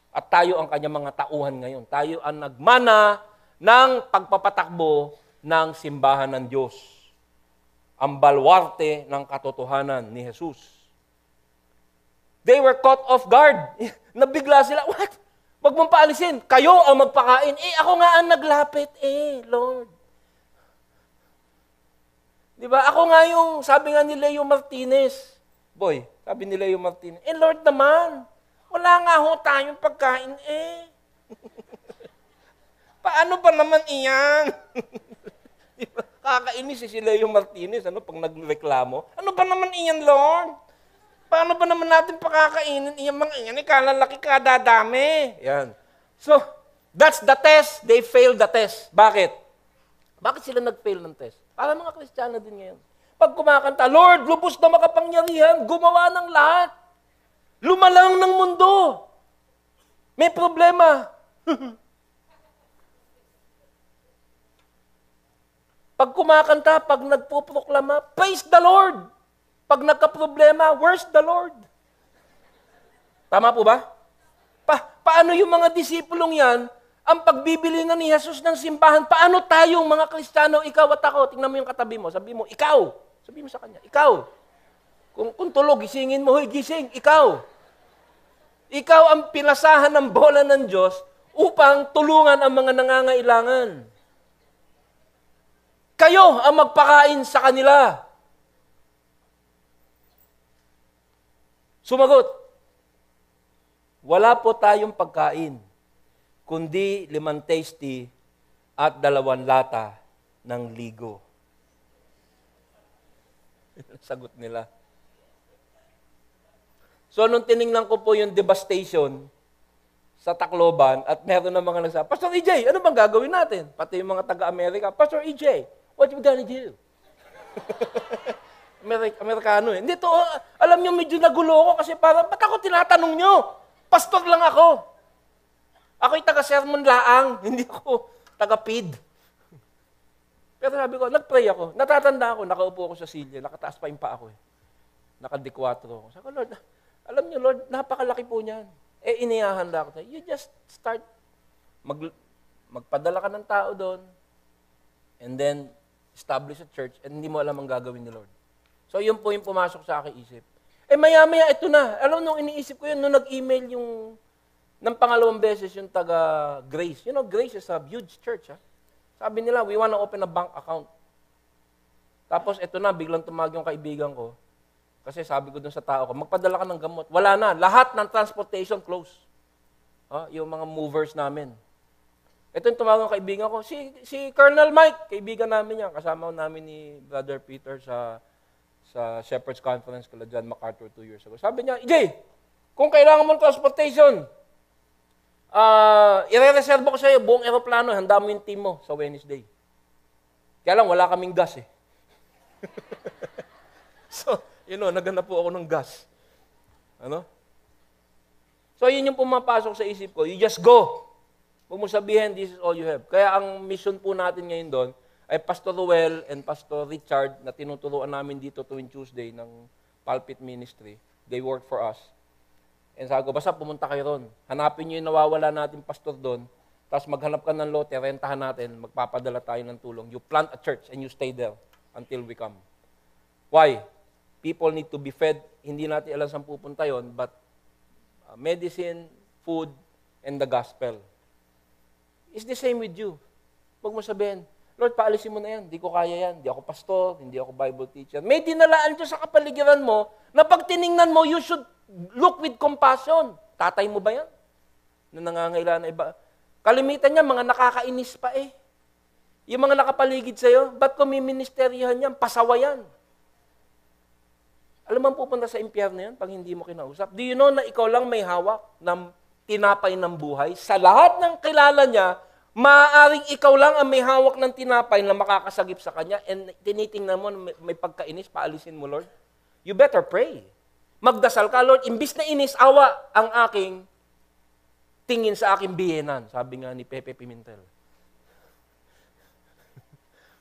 At tayo ang kanyang mga tauhan ngayon. Tayo ang nagmana ng pagpapatakbo ng simbahan ng Diyos. Ang balwarte ng katotohanan ni Jesus. They were caught off guard. Nabigla sila, what? Wag mong paalisin. Kayo ang magpakain. Ako nga ang naglapit. Lord. Diba? Ako nga yung, sabi nga ni Leo Martinez. Boy, sabi ni Leo Martinez, Lord naman, wala nga ho tayong pagkain Paano ba naman iyan? Diba? Kakainis si Leo Martinez, pag nagreklamo. Ano ba naman iyan, Lord? Paano ba naman natin pakakainin iyan mga iyan? Kalalaki ka, dadami. Yan. So, that's the test. They failed the test. Bakit? Bakit sila nag-fail ng test? Para mga Kristiyano din ngayon. Pag kumakanta, Lord, lubos na makapangyarihan, gumawa ng lahat. Lumalang ng mundo. May problema. Pag kumakanta, pag nagpuproklama, praise the Lord. Pag nagka-problema, where's the Lord? Tama po ba? Paano yung mga disipulong yan, ang pagbibili na ni Jesus ng simbahan, paano tayong mga Kristiyano, ikaw at ako, tingnan mo yung katabi mo, sabi mo, ikaw. Sabi mo sa kanya, ikaw. Kung tulog, gisingin mo, gising, ikaw. Ikaw ang pinasahan ng bola ng Diyos upang tulungan ang mga nangangailangan. Kayo ang magpakain sa kanila. Sumagot, wala po tayong pagkain, kundi 5 tasty at 2 lata ng ligo. Sagot nila. So, nung tiningnan ko po yung devastation sa Tacloban at meron na mga nagsabi, Pastor EJ, ano bang gagawin natin? Pati yung mga taga-Amerika, Pastor EJ, what you gonna do? Amerikano eh. Hindi to, alam nyo, medyo nagulo ko kasi parang, ba't ako tinatanong nyo? Pastor lang ako. Ako'y taga-sermon laang, hindi ako taga-pid. Pero sabi ko, nag-pray ako. Natatanda ako, nakaupo ako sa silya, nakataas pa yung paa ko eh. Naka-D4 ako. Sabi ko, Lord, alam niyo, Lord, napakalaki po niyan. Iniyahan lang ako. You just start, magpadala ka ng tao doon, and then, establish a church, and hindi mo alam ang gagawin ni Lord. So, yun po yung pumasok sa aking isip. Maya-maya, ito na. Alam nung iniisip ko yun, nung nag-email yung, ng pangalawang beses, yung taga-Grace. You know, Grace is a huge church, ha? Sabi nila, we wanna open a bank account. Tapos, ito na, biglang tumawag yung kaibigan ko. Kasi sabi ko dun sa tao ko, magpadala ka ng gamot. Wala na. Lahat ng transportation close. Yung mga movers namin. Ito yung tumawag ng kaibigan ko. Si Colonel Mike, kaibigan namin yan. Kasama namin ni Brother Peter sa Shepherd's Conference kala John MacArthur 2 years ago. Sabi niya, EJ, kung kailangan mo ng transportation, ire-reserve ko sa iyo buong aeroplano, handa mo yung team mo sa Wednesday. Kaya lang, wala kaming gas eh. So, naganap po ako ng gas. So, yun yung pumapasok sa isip ko. You just go. Huwag mo sabihin, this is all you have. Kaya ang mission po natin ngayon doon, ay Pastor Ruel and Pastor Richard na tinuturuan namin dito tuwing Tuesday ng Pulpit Ministry. They work for us. And sabi ko, basta pumunta kayo ron. Hanapin nyo yung nawawala natin pastor doon. Tapos maghanap ka ng lote, rentahan natin, magpapadala tayo ng tulong. You plant a church and you stay there until we come. Why? People need to be fed. Hindi natin alam saan pupunta yon, but medicine, food, and the gospel. It's the same with you. Huwag mo sabihin, Lord, paalisin mo na yan. Hindi ko kaya yan. Hindi ako pastor, hindi ako Bible teacher. May dinalaan dyan sa kapaligiran mo na pag tiningnan mo, you should look with compassion. Tatay mo ba yan? Na nangangailangan na iba. Kalimitan niya, mga nakakainis pa eh. Yung mga nakapaligid sa'yo, ba't kung may ministeryahan yan? Pasawa yan. Alam mo pupunta sa impyerno yan pag hindi mo kinausap? Do you know na ikaw lang may hawak ng tinapay ng buhay? Sa lahat ng kilala niya, maaaring ikaw lang ang may hawak ng tinapay na makakasagip sa kanya and tinitingnan mo may pagkainis, paalisin mo, Lord. You better pray. Magdasal ka, Lord, imbis na inis, awa ang aking tingin sa aking biyenan. Sabi nga ni Pepe Pimentel.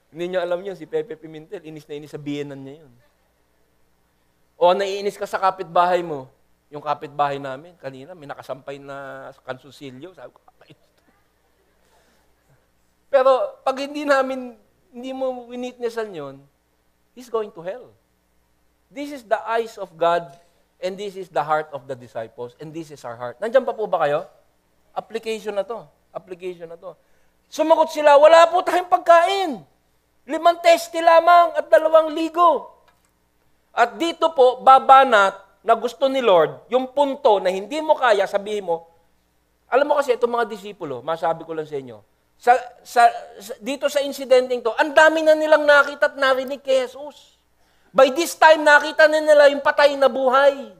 Hindi niyo alam yun, si Pepe Pimentel, inis na inis sa biyenan niya yun. O naiinis ka sa kapitbahay mo, Yung kapitbahay namin, kanina, may nakasampay na kansusilyo. Sabi ko, pero pag hindi mo winitnessan yun, he's going to hell. This is the eyes of God, and this is the heart of the disciples, and this is our heart. Nandiyan pa po ba kayo? Application na to. Application na to. Sumagot sila, wala po tayong pagkain. 5 testi lamang at 2 ligo. At dito po, babanat na gusto ni Lord, yung punto na hindi mo kaya, sabihin mo, alam mo kasi itong mga disipulo, masabi ko lang sa inyo, dito sa insidenteng to, ang dami na nilang nakita at narinig kay Jesus. By this time, nakita na nila yung patay na buhay.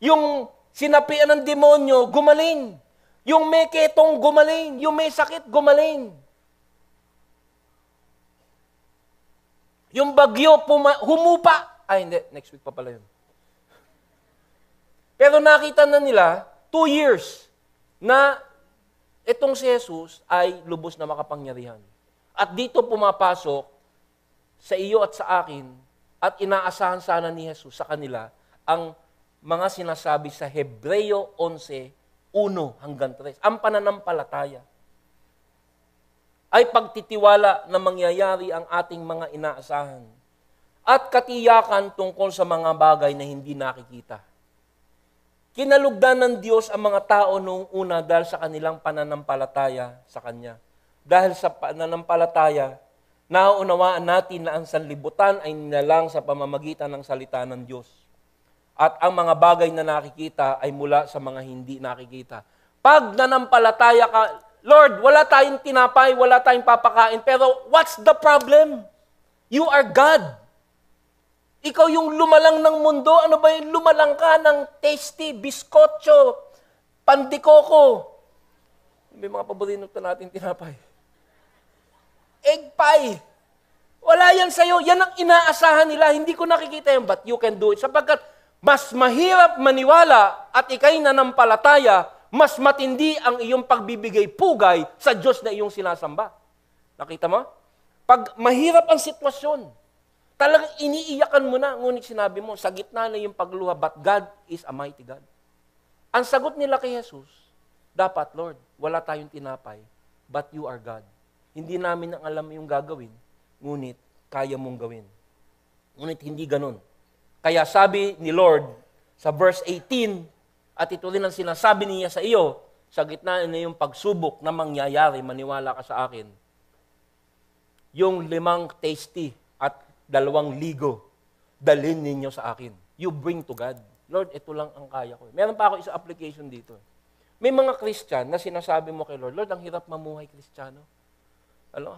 Yung sinapian ng demonyo, gumaling. Yung may ketong, gumaling. Yung may sakit, gumaling. Yung bagyo, humupa. Ay, hindi. Next week pa pala yun. Pero nakita na nila, 2 years, na itong si Jesus ay lubos na makapangyarihan. At dito pumapasok sa iyo at sa akin, at inaasahan sana ni Jesus sa kanila, ang mga sinasabi sa Hebreo 11:1-3. Ang pananampalataya ay pagtitiwala na mangyayari ang ating mga inaasahan at katiyakan tungkol sa mga bagay na hindi nakikita. Kinalugdan ng Diyos ang mga tao noong una dahil sa kanilang pananampalataya sa Kanya. Dahil sa pananampalataya, nauunawaan natin na ang sanlibutan ay nilalang sa pamamagitan ng salita ng Diyos. At ang mga bagay na nakikita ay mula sa mga hindi nakikita. Pag nanampalataya ka, Lord, wala tayong tinapay, wala tayong papakain, pero what's the problem? You are God. Ikaw yung lumalang ng mundo. Ano ba yung lumalang ka ng tasty, biskotso, pandikoko? May mga paborito natin tinapay. Egg pie. Wala yan sa'yo. Yan ang inaasahan nila. Hindi ko nakikita yan, but you can do it. Sapagkat mas mahirap maniwala at ikay nanampalataya, mas matindi ang iyong pagbibigay pugay sa Diyos na iyong sinasamba. Nakita mo? Pag mahirap ang sitwasyon, talagang iniiyakan mo na, ngunit sinabi mo, sa gitna na yung pagluha, but God is a mighty God. Ang sagot nila kay Jesus, dapat, Lord, wala tayong tinapay, but you are God. Hindi namin ang alam yung gagawin, ngunit kaya mong gawin. Ngunit hindi ganun. Kaya sabi ni Lord sa verse 18, at ito rin ang sinasabi niya sa iyo, sa gitna na yung pagsubok na mangyayari, maniwala ka sa akin, yung 5 tasty at 2 ligo, dalhin ninyo sa akin. You bring to God. Lord, ito lang ang kaya ko. Meron pa ako isang application dito. May mga Christian na sinasabi mo kay Lord, Lord, ang hirap mamuhay Kristiyano.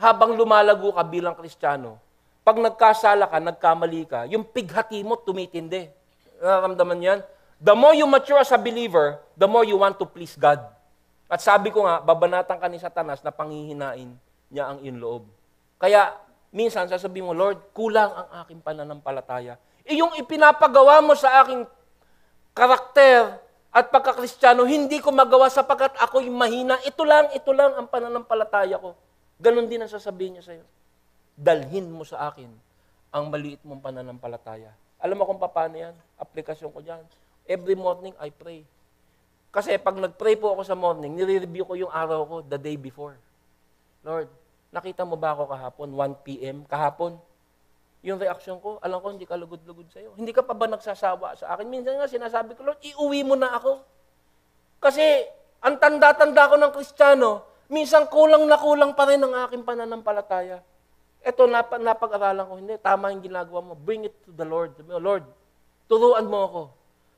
Habang lumalago ka bilang Kristiyano, pag nagkasala ka, nagkamali ka, yung pighati mo tumitindi. Nararamdaman yan? The more you mature as a believer, the more you want to please God. At sabi ko nga, babanatan ka ni Satanas na panghihinain niya ang iyong loob. Kaya, minsan sasabihin mo, Lord, kulang ang aking pananampalataya. Yung ipinapagawa mo sa aking karakter at pagkakristyano, hindi ko magawa sapagkat ako'y mahina. Ito lang ang pananampalataya ko. Ganon din ang sasabihin niya sa'yo. Dalhin mo sa akin ang maliit mong pananampalataya. Alam mo kung paano yan? Aplikasyon ko dyan. Every morning, I pray. Kasi pag nag-pray po ako sa morning, nire-review ko yung araw ko the day before. Lord, nakita mo ba ako kahapon, 1 p.m. kahapon? Yung reaksyon ko, alam ko, hindi ka lugod-lugod sa'yo. Hindi ka pa ba nagsasawa sa akin? Minsan nga sinasabi ko, Lord, iuwi mo na ako. Kasi ang tanda-tanda ko ng Kristiyano, minsan kulang na kulang pa rin ang aking pananampalataya. Ito, napag-aralan ko, hindi, tama yung ginagawa mo. Bring it to the Lord. Sabi mo, Lord, turuan mo ako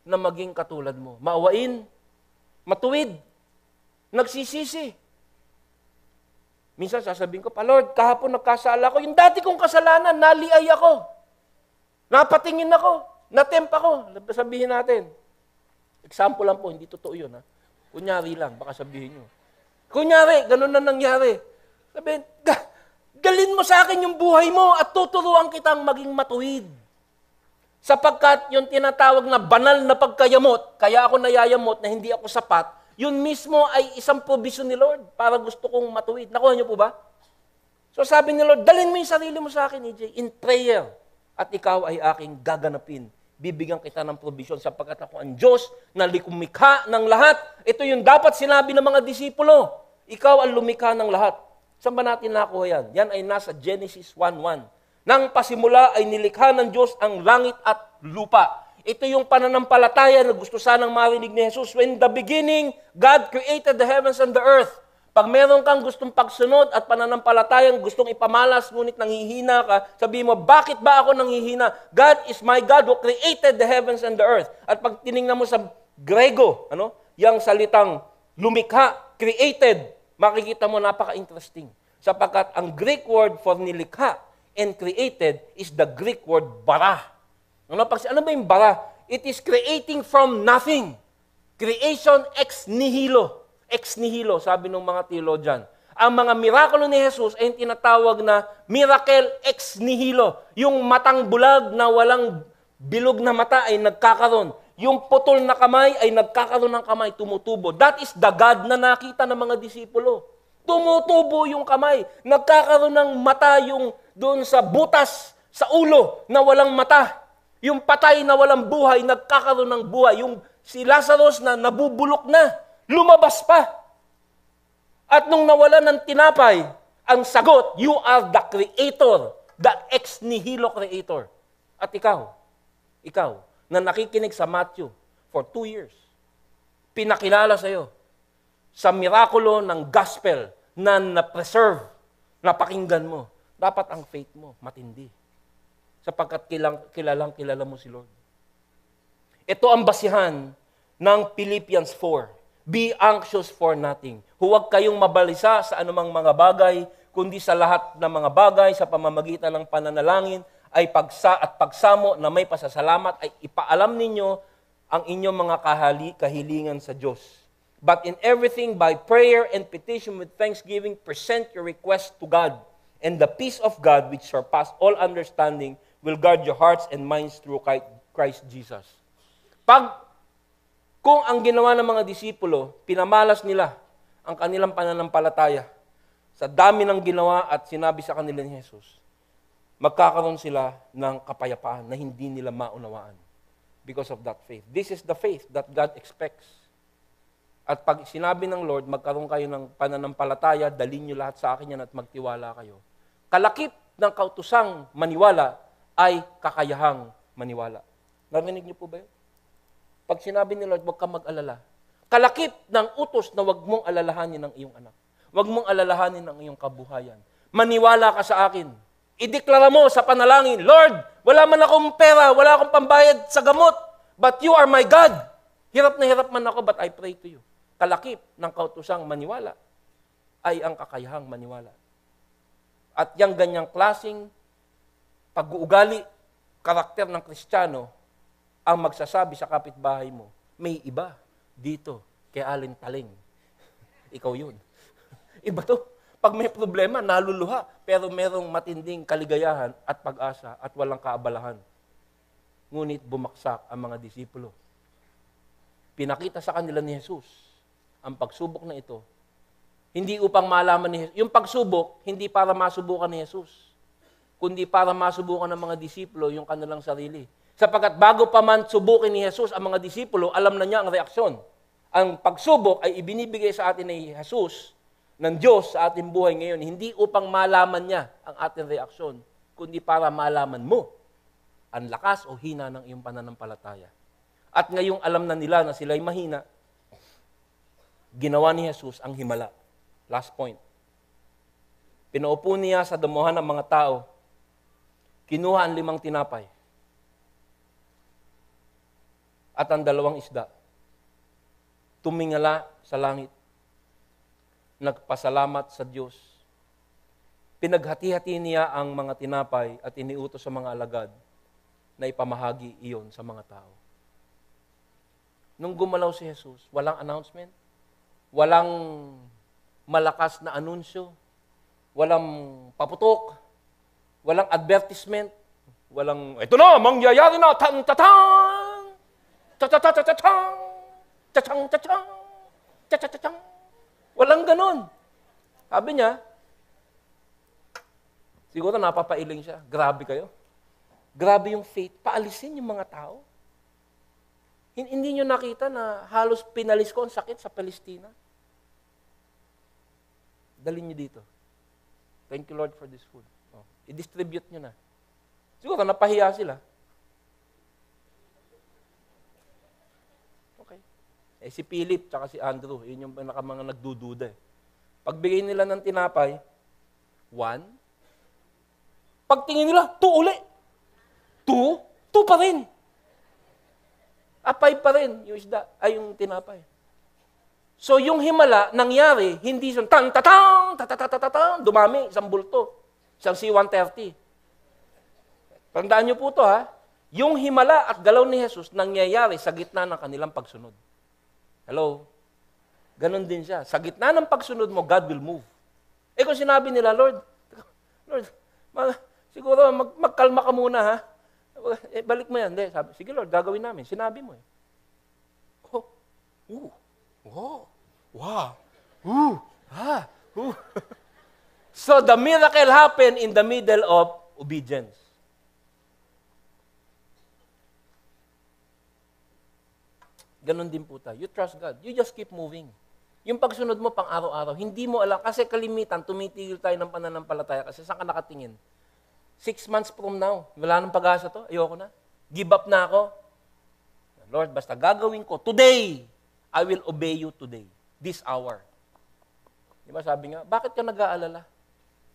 na maging katulad mo. Maawain, matuwid, nagsisisi. Minsan sasabihin ko pa, Lord, kahapon nagkasala ko, yung dati kong kasalanan, naliay ako. Napatingin ako, natempt ako. Sabihin natin. Example lang po, hindi totoo yun. Ha? Kunyari lang, baka sabihin nyo. Kunyari, ganun na nangyari. Sabihin, galin mo sa akin yung buhay mo at tuturuan kitang maging matuwid. Sapagkat yung tinatawag na banal na pagkayamot, kaya ako nayayamot na hindi ako sapat, yun mismo ay isang provision ni Lord para gusto kong matuwid. Nakuha niyo po ba? So sabi ni Lord, dalhin mo yung sarili mo sa akin, EJ, in prayer, at ikaw ay aking gaganapin. bibigyan kita ng provision sapagkat ako ang Diyos na lumikha ng lahat. Ito yung dapat sinabi ng mga disipulo. Ikaw ang lumikha ng lahat. Saan ba natin nakuha yan? Yan ay nasa Genesis 1:1. Nang pasimula ay nilikha ng Diyos ang langit at lupa. Ito yung pananampalataya na gusto sanang marinig ni Jesus. When the beginning, God created the heavens and the earth. Pag meron kang gustong pagsunod at pananampalatayang gustong ipamalas, ngunit nanghihina ka, sabihin mo, bakit ba ako nanghihina? God is my God who created the heavens and the earth. At pag tinignan mo sa Grego, yung salitang lumikha, created, makikita mo napaka-interesting. Sapagkat ang Greek word for nilikha and created is the Greek word bara. Ano ba yung bara? It is creating from nothing. Creation ex nihilo. Ex nihilo, sabi ng mga theologian. Ang mga mirakulo ni Jesus ay tinatawag na miracle ex nihilo. Yung matang bulag na walang bilog na mata ay nagkakaroon. Yung putol na kamay ay nagkakaroon ng kamay, tumutubo. That is the God na nakita ng mga disipulo. Tumutubo yung kamay. Nagkakaroon ng mata yung doon sa butas, sa ulo na walang mata. Yung patay na walang buhay, nagkakaroon ng buhay. Yung si Lazarus na nabubulok na, lumabas pa. At nung nawala ng tinapay, ang sagot, you are the creator, the ex nihilo creator. At ikaw, na nakikinig sa Matthew for 2 years, pinakilala sa'yo sa mirakulo ng gospel na na-preserve, napakinggan mo. Dapat ang faith mo matindi. Sapagkat kilala mo si Lord. Ito ang basihan ng Philippians 4. Be anxious for nothing. Huwag kayong mabalisa sa anumang mga bagay, kundi sa lahat ng mga bagay, sa pamamagitan ng pananalangin, ay pagsamo na may pasasalamat, ay ipaalam ninyo ang inyong mga kahilingan sa Diyos. But in everything, by prayer and petition with thanksgiving, present your request to God. And the peace of God, which surpasses all understanding, will guard your hearts and minds through Christ Jesus. Kung ang ginawa ng mga disipulo, pinamalas nila ang kanilang pananampalataya sa dami ng ginawa at sinabi sa kanila ni Jesus, magkakaroon sila ng kapayapaan na hindi nila maunawaan because of that faith. This is the faith that God expects. At pag sinabi ng Lord, magkaroon kayo ng pananampalataya, dalhin nyo lahat sa akin yan at magtiwala kayo. Kalakip ng kautusang maniwala ay kakayahang maniwala. Narinig niyo po ba yun? Pag sinabi ni Lord, huwag ka mag-alala. Kalakip ng utos na huwag mong alalahanin ang iyong anak. Huwag mong alalahanin ang iyong kabuhayan. Maniwala ka sa akin. Ideklara mo sa panalangin, Lord, wala man akong pera, wala akong pambayad sa gamot, but you are my God. Hirap na hirap man ako, but I pray to you. Kalakip ng kautusang maniwala ay ang kakayahang maniwala. At yung ganyang klaseng pag-uugali, karakter ng Kristiyano, ang magsasabi sa kapitbahay mo, may iba dito kay Alin Taling. Ikaw yun. Iba to. Pag may problema, naluluha, pero merong matinding kaligayahan at pag-asa at walang kaabalahan. Ngunit bumaksak ang mga disipulo. Pinakita sa kanila ni Jesus ang pagsubok na ito. Hindi upang malaman ni Jesus. Yung pagsubok, hindi para masubukan ni Jesus, kundi para masubukan ng mga disipulo yung kanilang sarili. Sapagkat bago pa man subukin ni Jesus ang mga disipulo, alam na niya ang reaksyon. Ang pagsubok ay ibinibigay sa atin ni Jesus, ng Diyos sa ating buhay ngayon, hindi upang malaman niya ang ating reaksyon, kundi para malaman mo ang lakas o hina ng iyong pananampalataya. At ngayong alam na nila na sila'y mahina, ginawa ni Jesus ang himala. Last point. Pinaupo niya sa damuhan ng mga tao, kinuha ang 5 tinapay at ang 2 isda. Tumingala sa langit. Nagpasalamat sa Diyos. Pinaghati-hati niya ang mga tinapay at iniutos sa mga alagad na ipamahagi iyon sa mga tao. Nung gumalaw si Jesus, walang announcement, walang malakas na anunsyo, walang paputok, walang advertisement, walang, ito na, mangyayari na, tan-tatang, ta-ta-ta-ta-ta-tang, ta-tang-ta-tang, ta-ta-ta-tang. Walang ganon. Sabi niya, siguro napapailing siya, grabe kayo. Grabe yung faith. Paalisin yung mga tao. Hindi nyo nakita na halos pinalis ko ang sakit sa Palestina? Dalhin nyo dito. Thank you, Lord, for this food. Oh, i-distribute nyo na. Siguro, napahiya sila. Okay. Si Philip, tsaka si Andrew, yun yung mga nagdududa. Pagbigay nila ng tinapay, 1. Pagtingin nila, 2 uli. 2? 2 pa rin. 5 pa rin yung isda, yung tinapay. So yung himala, nangyari, hindi siya, dumami, isang bulto. Isang C-130. Tandaan niyo po ito, ha? Yung himala at galaw ni Jesus, nangyayari sa gitna ng kanilang pagsunod. Hello? Ganon din siya. Sa gitna ng pagsunod mo, God will move. Kung sinabi nila, Lord, siguro magkalma ka muna, ha? Balik mo yan. Hindi, sabi, sige Lord, gagawin namin. Sinabi mo eh. Wow. So the miracle happened in the middle of obedience. Ganon din po tayo. You trust God. You just keep moving. Yung pagsunod mo pang araw-araw, hindi mo alam. Kasi kalimitan, tumitigil tayo ng pananampalataya. Kasi saan ka nakatingin? 6 months from now, wala nang pag-asa to, ayoko na. Give up na ako. Lord, basta gagawin ko, today, I will obey you today, this hour. Di ba sabi nga, bakit ka nag-aalala?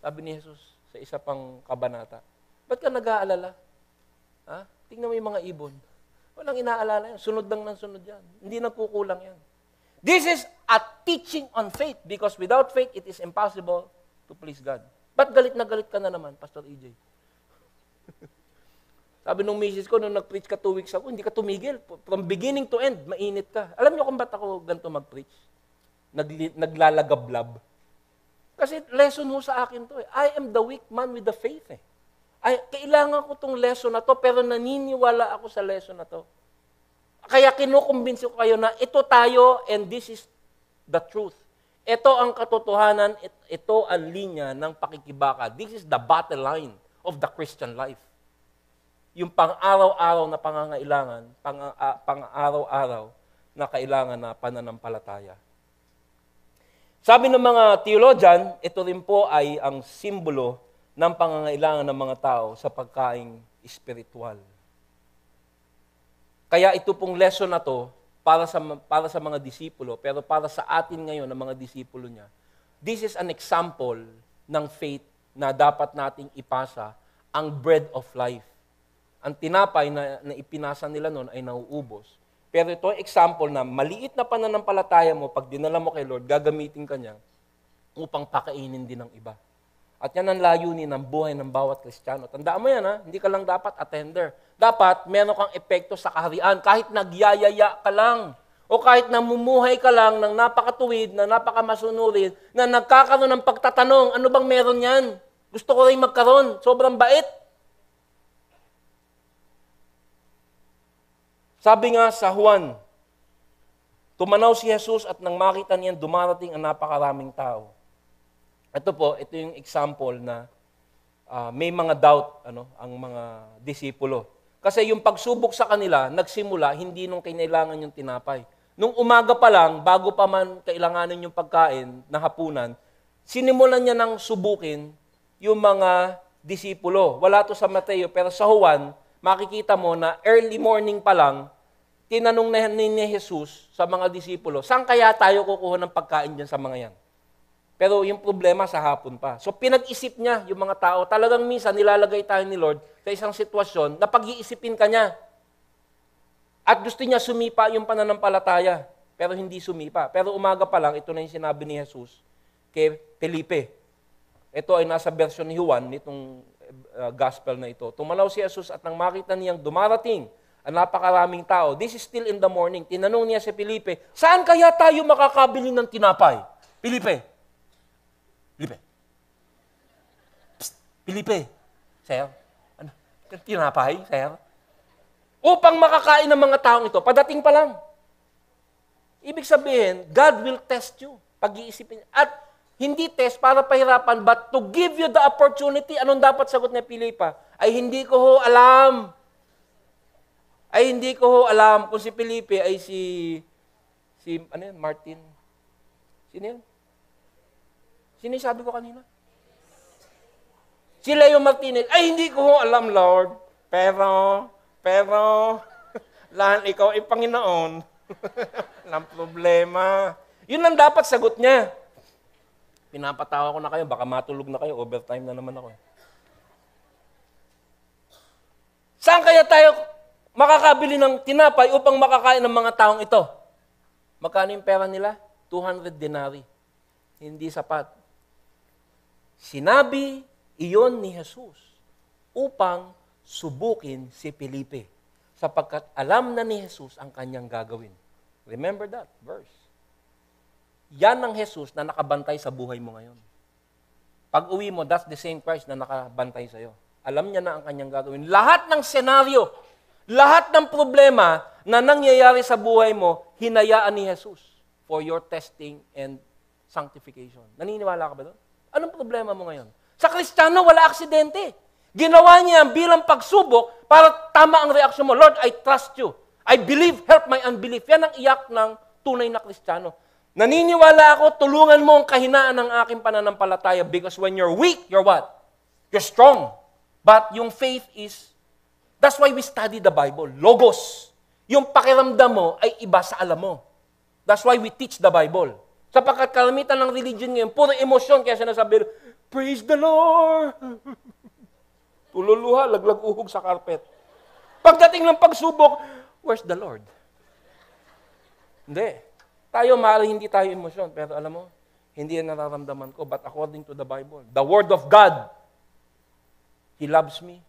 Sabi ni Jesus sa isa pang kabanata. Ba't ka nag-aalala? Ha? Tingnan mo yung mga ibon. Walang inaalala yan. Sunod lang ng sunod yan. Hindi nagkukulang yan. This is a teaching on faith because without faith, it is impossible to please God. Ba't galit na galit ka na naman, Pastor EJ? Sabi nung misis ko, nung nag-preach ka 2 weeks ako, hindi ka tumigil. From beginning to end, mainit ka. Alam niyo kung ba't ako ganito mag-preach? Naglalagablab. Kasi lesson mo sa akin to eh. I am the weak man with the faith eh. Kailangan ko tong lesson na to, pero naniniwala ako sa lesson na to. Kaya kinukumbinsi ko kayo na ito tayo and this is the truth. Ito ang katotohanan, ito ang linya ng pakikibaka. This is the battle line of the Christian life. Yung pang-araw-araw na pangangailangan, pang-araw-araw na kailangan na pananampalataya. Sabi ng mga theologian, ito rin po ay ang simbolo ng pangangailangan ng mga tao sa pagkaing espiritual. Kaya ito pong lesson na to, para sa mga disipulo, pero para sa atin ngayon, ng mga disipulo niya, this is an example ng faith na dapat nating ipasa ang bread of life. Ang tinapay na ipinasa nila noon ay nauubos. Pero ito ay example na maliit na pananampalataya mo, pag dinala mo kay Lord, gagamitin ka niya upang pakainin din ng iba. At yan ang layunin ng buhay ng bawat Kristiyano. Tandaan mo yan, ha? Hindi ka lang dapat attender. Dapat meron kang epekto sa kaharian. Kahit nagyayaya ka lang, o kahit namumuhay ka lang ng napakatuwid, na napakamasunurin, na nagkakaroon ng pagtatanong, ano bang meron yan? Gusto ko rin magkaroon. Sobrang bait. Sabi nga sa Juan, tumanaw si Jesus at nang makita niyan dumarating ang napakaraming tao. Ito yung example na may mga doubt ang mga disipulo. Kasi yung pagsubok sa kanila, nagsimula hindi nung kailangan yung tinapay. Nung umaga pa lang, bago pa man kailanganin yung pagkain na hapunan, sinimulan niya nang subukin yung mga disipulo. Wala to sa Mateo, pero sa Juan, makikita mo na early morning pa lang, tinanong ni Jesus sa mga disipulo, saan kaya tayo kukuha ng pagkain dyan sa mga yan? Pero yung problema sa hapon pa. So pinag-isip niya yung mga tao. Talagang minsan nilalagay tayo ni Lord sa isang sitwasyon na pag-iisipin ka niya. At gusto niya sumipa yung pananampalataya. Pero hindi sumipa. Pero umaga pa lang, ito na yung sinabi ni Jesus kay Felipe. Ito ay nasa version ni Juan, nitong gospel na ito. Tumalaw si Jesus at nang makita niyang dumarating ang napakaraming tao. This is still in the morning. Tinanong niya si Felipe, saan kaya tayo makakabili ng tinapay? Felipe. Psst, Felipe. Sir, ano? Tinapay, sir? Upang makakain ng mga taong ito, padating pa lang. Ibig sabihin, God will test you. Pag-iisipin. At hindi test para pahirapan, but to give you the opportunity, anong dapat sagot ni Filipa? Ay hindi ko ho alam. Ay hindi ko ho alam kung si Felipe ay ano yun, Martin. Sino yun? Sino yung sabi ko kanina? Si Leo Martinez. Ay hindi ko ho alam, Lord. Pero, lahat ikaw ay Panginoon. Walang problema. Yun ang dapat sagot niya. Pinapatawa ko na kayo, baka matulog na kayo, overtime na naman ako. Saan kaya tayo makakabili ng tinapay upang makakain ng mga taong ito? Magkano yung pera nila? 200 denari. Hindi sapat. Sinabi iyon ni Jesus upang subukin si Felipe, sapagkat alam na ni Jesus ang kanyang gagawin. Remember that verse. Yan ang Jesus na nakabantay sa buhay mo ngayon. Pag uwi mo, that's the same Christ na nakabantay sa'yo. Alam niya na ang kanyang gagawin. Lahat ng senaryo, lahat ng problema na nangyayari sa buhay mo, hinayaan ni Jesus for your testing and sanctification. Naniniwala ka ba doon? Anong problema mo ngayon? Sa Kristiyano, wala aksidente. Ginawa niya bilang pagsubok para tama ang reaksyon mo. Lord, I trust you. I believe, help my unbelief. Yan ang iyak ng tunay na Kristiyano. Naniniwala ako, tulungan mo ang kahinaan ng aking pananampalataya because when you're weak, you're what? You're strong. But yung faith is, that's why we study the Bible. Logos. Yung pakiramdam mo ay iba sa alam mo. That's why we teach the Bible. Sapagkat kalamitan ng religion ngayon, puro emosyon, kaya sinasabi, praise the Lord. Tululuha, laglag-uhog sa carpet. Pagdating ng pagsubok, where's the Lord? Hindi. Tayo, maaaring hindi tayo emosyon, pero alam mo, hindi yan nararamdaman ko, but according to the Bible, the Word of God, He loves me,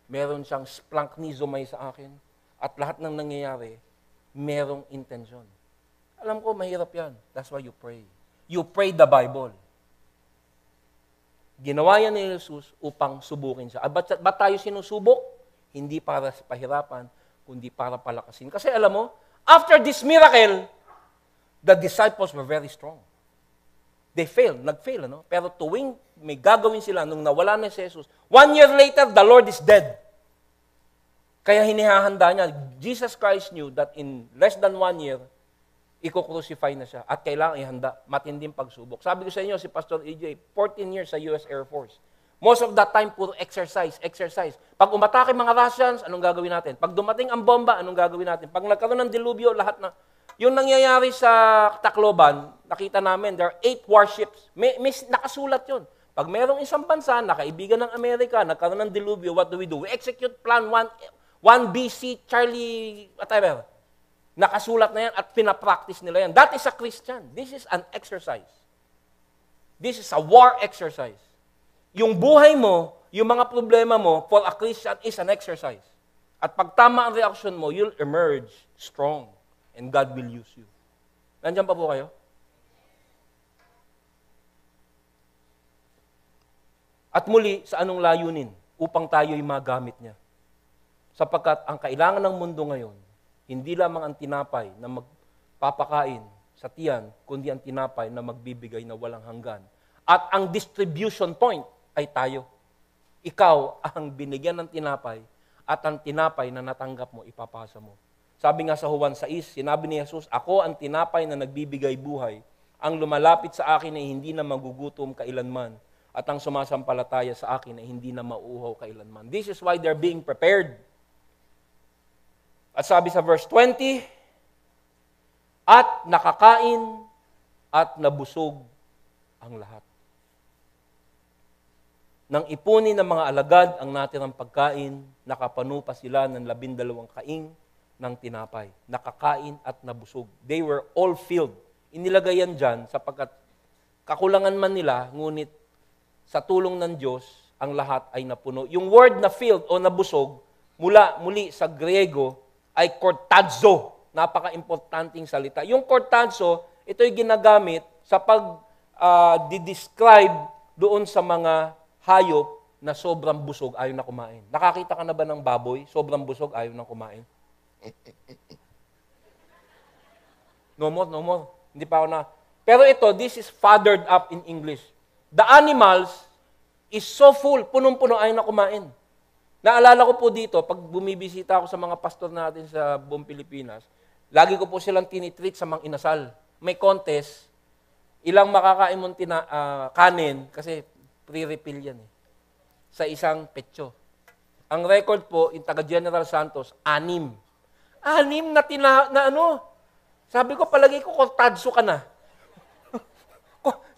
meron siyang splanknizomai sa akin, at lahat ng nangyayari, merong intention. Alam ko, mahirap yan. That's why you pray. You pray the Bible. Ginawa yan ni Jesus upang subukin siya. Ba't tayo sinusubok? Hindi para sa pahirapan, kundi para palakasin. Kasi alam mo, after this miracle, the disciples were very strong. They failed, nag-fail, ano? Pero tuwing may gagawin sila nung nawala na si Jesus, 1 year later, the Lord is dead. Kaya hinihahanda niya. Jesus Christ knew that in less than 1 year, iko-crucify na siya at kailangan ihanda, matinding pagsubok. Sabi ko sa inyo, si Pastor EJ, 14 years sa US Air Force. Most of that time, puro exercise. Pag umatake mga Russians, anong gagawin natin? Pag dumating ang bomba, anong gagawin natin? Pag nagkaroon ng dilubyo, lahat na. Yung nangyayari sa Tacloban, nakita namin, there are 8 warships. May nakasulat yun. Pag mayroong isang bansa, nakaibigan ng Amerika, nagkaroon ng dilubyo, what do? We execute plan 1 BC, Charlie, whatever. Nakasulat na yan at pinapractice nila yan. That is a Christian. This is an exercise. This is a war exercise. Yung buhay mo, yung mga problema mo, for a Christian is an exercise. At pag tama ang reaction mo, you'll emerge strong. And God will use you. Nandiyan pa po kayo? At muli, sa anong layunin? Upang tayo'y magamit niya. Sapagkat ang kailangan ng mundo ngayon, hindi lamang ang tinapay na magpapakain sa tiyan, kundi ang tinapay na magbibigay na walang hanggan. At ang distribution point ay tayo. Ikaw ang binigyan ng tinapay at ang tinapay na natanggap mo, ipapasa mo. Sabi nga sa Juan 6, sinabi ni Jesus, ako ang tinapay na nagbibigay buhay. Ang lumalapit sa akin ay hindi na magugutom kailanman. At ang sumasampalataya sa akin ay hindi na mauuhaw kailanman. This is why they're being prepared. At sabi sa verse 20, at nakakain at nabusog ang lahat. Nang ipunin ng mga alagad ang natirang pagkain, nakapano pa sila ng 12 kaing ng tinapay. Nakakain at nabusog. They were all filled. Inilagay yan dyan sapagkat kakulangan man nila, ngunit sa tulong ng Diyos, ang lahat ay napuno. Yung word na filled o nabusog, muli sa Griego, ay kortazo. Napaka-importanting salita. Yung kortazo, ito'y ginagamit sa pag-describe doon sa mga hayop na sobrang busog, ayaw na kumain. Nakakita ka na ba ng baboy? Sobrang busog, ayaw na kumain. No more. Hindi pa ako na. Pero ito, this is fathered up in English. The animals is so full, punong-puno, ayaw na kumain. Naalala ko po dito, pag bumibisita ako sa mga pastor natin sa buong Pilipinas, lagi ko po silang tinitreat sa mga inasal. May contest, ilang makakain mong kanin, kasi pre-refill yan sa isang petso. Ang record po, yung taga General Santos, 6. 6 na ano. Sabi ko, palagi ko, kortadso ka na.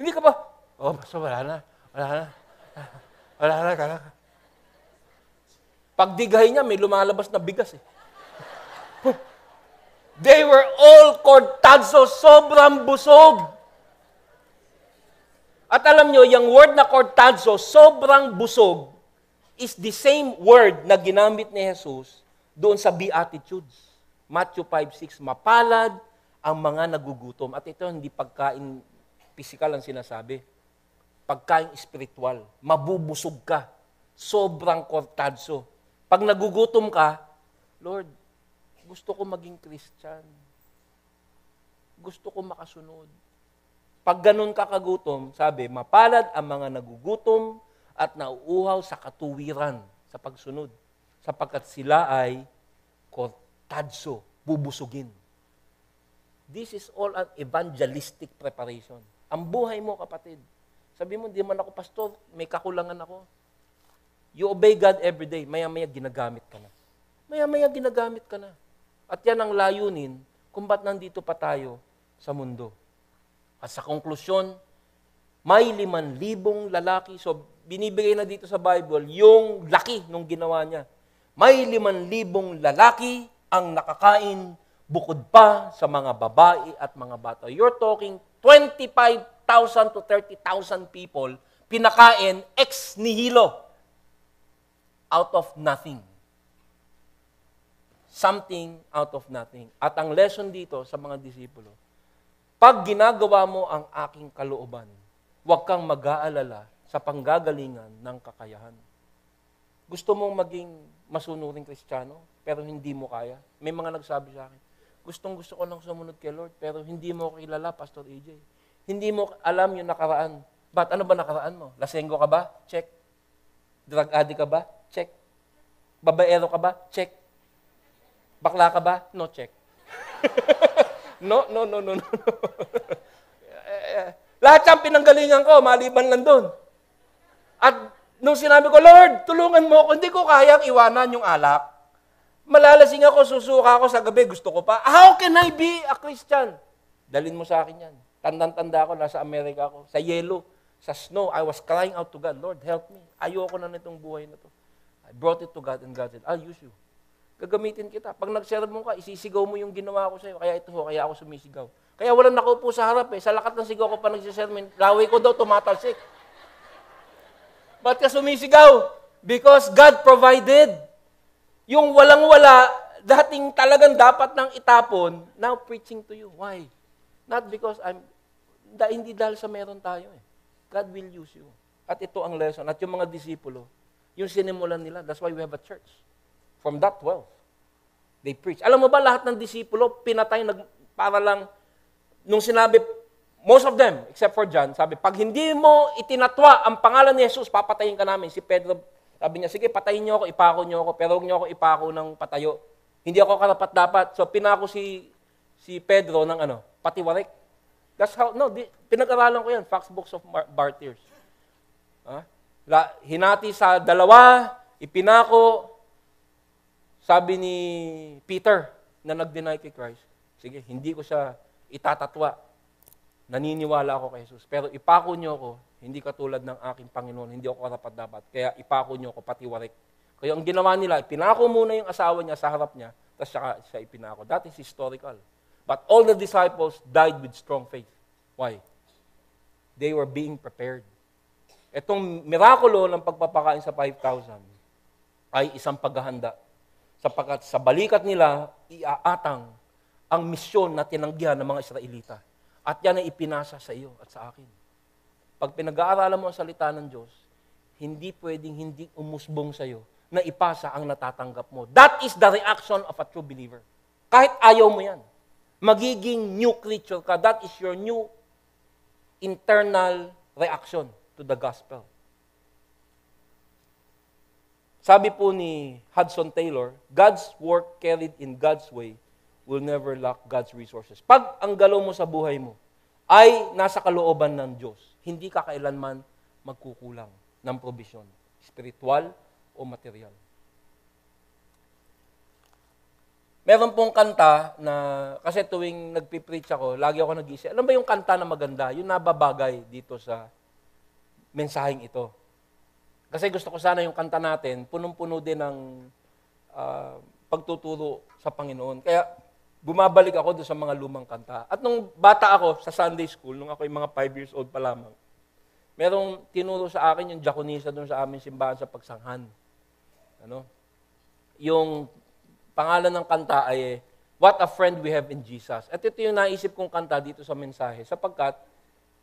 Hindi ka ba? Basta wala na. Wala na. Pagdigay niya, may lumalabas na bigas They were all cortadso, sobrang busog. At alam nyo, yung word na cortadso, sobrang busog, is the same word na ginamit ni Jesus doon sa Beatitudes. Matthew 5:6, mapalad ang mga nagugutom. At ito, hindi pagkain physical ang sinasabi. Pagkain spiritual. Mabubusog ka. Sobrang cortadso. Pag nagugutom ka, Lord, gusto ko maging Christian. Gusto ko makasunod. Pag ganun ka kagutom, sabi, mapalad ang mga nagugutom at nauuhaw sa katuwiran, sa pagsunod. Sapagkat sila ay cortadso, bubusugin. This is all an evangelistic preparation. Ang buhay mo, kapatid. Sabi mo, di man ako pastor, may kakulangan ako. You obey God every day, maya-maya ginagamit ka na. Maya-maya ginagamit ka na. At yan ang layunin kung ba't nandito pa tayo sa mundo. At sa konklusyon, may 5,000 lalaki. So, binibigay na dito sa Bible yung laki nung ginawa niya. May 5,000 lalaki ang nakakain bukod pa sa mga babae at mga bata. You're talking 25,000 to 30,000 people pinakain ex nihilo. Out of nothing. Something out of nothing. At ang lesson dito sa mga disipulo, pag ginagawa mo ang aking kalooban, huwag kang mag-aalala sa panggagalingan ng kakayahan. Gusto mong maging masunuring Kristiyano, pero hindi mo kaya? May mga nagsabi sa akin, gusto ko nang sumunod kay Lord, pero hindi mo ko kilala, Pastor AJ. Hindi mo alam yung nakaraan. Ba't ano ba nakaraan mo? Lasenggo ka ba? Check. Drug addict ka ba? Check. Babaero ka ba? Check. Bakla ka ba? No, check. No. Lahat siyang pinanggalingan ko, maliban lang doon. At nung sinabi ko, Lord, tulungan mo ako, hindi ko kayang iwanan yung alak. Malalasing ako, susuka ako sa gabi, gusto ko pa. How can I be a Christian? Dalin mo sa akin yan. Tandang-tanda ako, nasa Amerika ako, sa yelo, sa snow, I was crying out to God, Lord, help me. Ayoko na nitong buhay na to. I brought it to God and God said, I'll use you. Gagamitin kita. Pag nag-serve mo ka, isisigaw mo yung ginawa ko sa'yo. Kaya ito ho, kaya ako sumisigaw. Kaya walang nakaupo sa harap Sa lakat ng sigaw ko pa nagsisermon, laway ko daw tumatalsik. Ba't ka sumisigaw? Because God provided. Yung walang-wala, dating talagang dapat nang itapon, now preaching to you. Why? Not because hindi dahil sa meron tayo God will use you. At ito ang lesson. At yung mga disipulo, yung sinimulan nila, that's why we have a church. From that 12, they preach. Alam mo ba, lahat ng disipulo, pinatay, para lang, nung sinabi, most of them, except for John, sabi, pag hindi mo itinatwa ang pangalan ni Jesus, papatayin ka namin. Si Pedro, sabi niya, sige, patayin niyo ako, ipako niyo ako, pero huwag niyo ako ipako ng patayo. Hindi ako karapat-dapat. So, pinako si Pedro ng patiwarik. That's how, pinag-aralan ko yan, Facts Books of Martyrs. Hinati sa dalawa, ipinako, sabi ni Peter na nag-deny kay Christ, sige, hindi ko siya itatatwa. Naniniwala ako kay Jesus. Pero ipako niyo ako, hindi katulad ng aking Panginoon, hindi ako karapat-dapat. Kaya ipako niyo ako, patiwarik. Kaya ang ginawa nila, ipinako muna yung asawa niya sa harap niya, tapos siya ipinako. That is historical. But all the disciples died with strong faith. Why? They were being prepared. Itong mirakulo ng pagpapakain sa 5,000 ay isang paghahanda. Sapagkat sa balikat nila, iaatang ang misyon na tinanggihan ng mga Israelita. At yan ay ipinasa sa iyo at sa akin. Pag pinag-aaralan mo ang salita ng Diyos, hindi pwedeng hindi umusbong sa iyo na ipasa ang natatanggap mo. That is the reaction of a true believer. Kahit ayaw mo yan. Magiging new creature ka. That is your new internal reaction to the gospel. Sabi po ni Hudson Taylor, God's work carried in God's way will never lack God's resources. Pag ang galaw mo sa buhay mo ay nasa kalooban ng Diyos, hindi ka kailanman magkukulang ng provision, spiritual o material. Meron pong kanta na, kasi tuwing nagpipreach ako, lagi ako nag-iisip, alam ba yung kanta na maganda? Yung nababagay dito sa mensaheng ito. Kasi gusto ko sana yung kanta natin, punong-puno din ng pagtuturo sa Panginoon. Kaya bumabalik ako doon sa mga lumang kanta. At nung bata ako sa Sunday school, nung ako yung mga 5 years old pa lamang, merong tinuro sa akin yung diakonisa doon sa aming simbahan sa pagsanghan. Yung pangalan ng kanta ay What a Friend We Have in Jesus. At ito yung naisip kong kanta dito sa mensahe sapagkat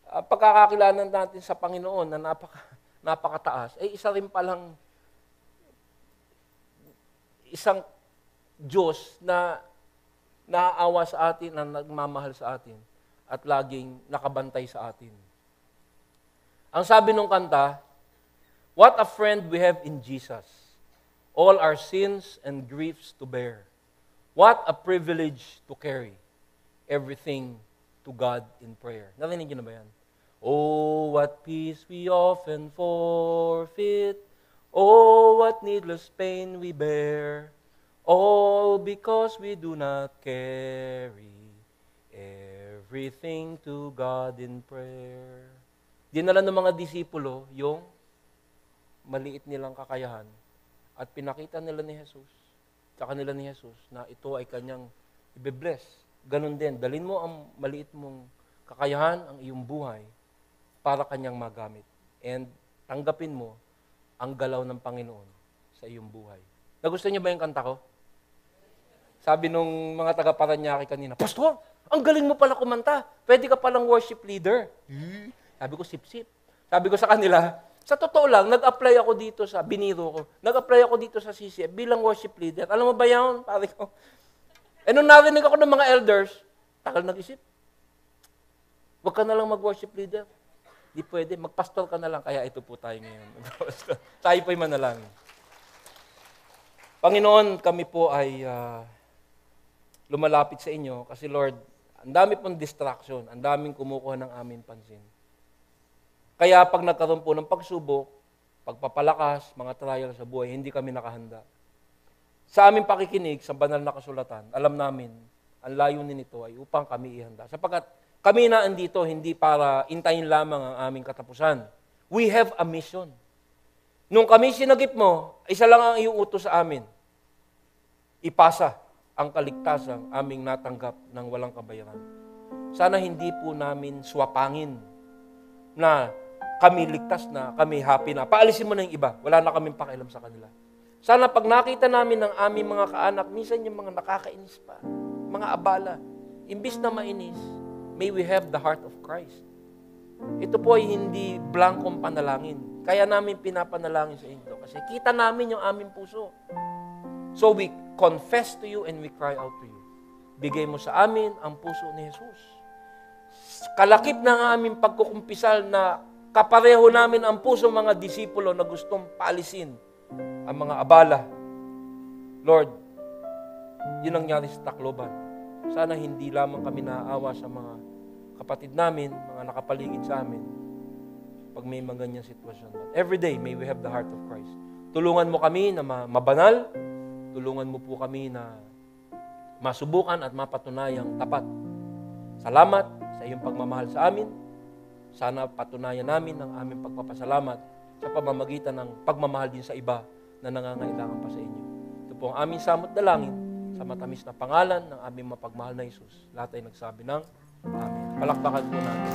pagkakakilanan natin sa Panginoon na napakataas, ay isa rin palang isang Diyos na naaawa sa atin, na nagmamahal sa atin at laging nakabantay sa atin. Ang sabi ng kanta, What a friend we have in Jesus. All our sins and griefs to bear. What a privilege to carry everything to God in prayer. Narinig niyo na ba yan? Oh, what peace we often forfeit. Oh, what needless pain we bear. All because we do not carry everything to God in prayer. Dinala ng mga disipulo yung maliit nilang kakayahan at pinakita nila ni Jesus, sa kanila ni Jesus, na ito ay kanyang ibe-bless. Ganon din, dalhin mo ang maliit mong kakayahan, ang iyong buhay, para kanyang magamit. And tanggapin mo ang galaw ng Panginoon sa iyong buhay. Nagustuhan niyo ba yung kanta ko? Sabi nung mga taga-Paranaque kanina, Pastor, ang galing mo pala kumanta. Pwede ka palang worship leader. Sabi ko, sip-sip. Sabi ko sa kanila, sa totoo lang, nag-apply ako dito sa, biniro ko, nag-apply ako dito sa CCF bilang worship leader. Alam mo ba yan? Pare ko. E nung narinig ako ng mga elders, takal nag-isip. Huwag ka na lang mag-worship leader. Di pwede, magpastor ka na lang. Kaya ito po tayo ngayon. Tayo po'y manalangin. Panginoon, kami po ay lumalapit sa inyo kasi Lord, ang dami pong distraction, ang daming kumukuha ng aming pansin. Kaya pag nagkaroon po ng pagsubok, pagpapalakas, mga trial sa buhay, hindi kami nakahanda. Sa aming pakikinig sa banal na kasulatan, alam namin, ang layunin nito ay upang kami ihanda. Sapagkat kami na andito hindi para intayin lamang ang aming katapusan. We have a mission. Nung kami sinagip mo, isa lang ang iyong utos sa amin. Ipasa ang kaligtasang aming natanggap ng walang kabayaran. Sana hindi po namin swapangin na kami ligtas na, kami happy na. Paalisin mo na yung iba. Wala na kaming pakialam sa kanila. Sana pag nakita namin ng aming mga kaanak, minsan yung mga nakakainis pa, mga abala, imbis na mainis, may we have the heart of Christ. Ito po ay hindi blankong panalangin. Kaya namin pinapanalangin sa inyo. Kasi kita namin yung aming puso. So we confess to you and we cry out to you. Bigay mo sa amin ang puso ni Jesus. Kalakip ng aming pagkukumpisal na kapareho namin ang puso mga disipulo na gustong paalisin ang mga abala. Lord, yun ang nangyari sa Tacloban. Sana hindi lamang kami naaawa sa mga kapatid namin, mga nakapaligid sa amin, pag may mga ganyang sitwasyon. But every day, may we have the heart of Christ. Tulungan mo kami na mabanal, tulungan mo po kami na masubukan at mapatunayang tapat. Salamat sa iyong pagmamahal sa amin. Sana patunayan namin ang aming pagpapasalamat sa pamamagitan ng pagmamahal din sa iba na nangangailangan pa sa inyo. Ito po ang aming samot dalangin sa matamis na pangalan ng aming mapagmahal na Jesus. Lahat ay nagsabi ng Amen. Palakpakan po natin.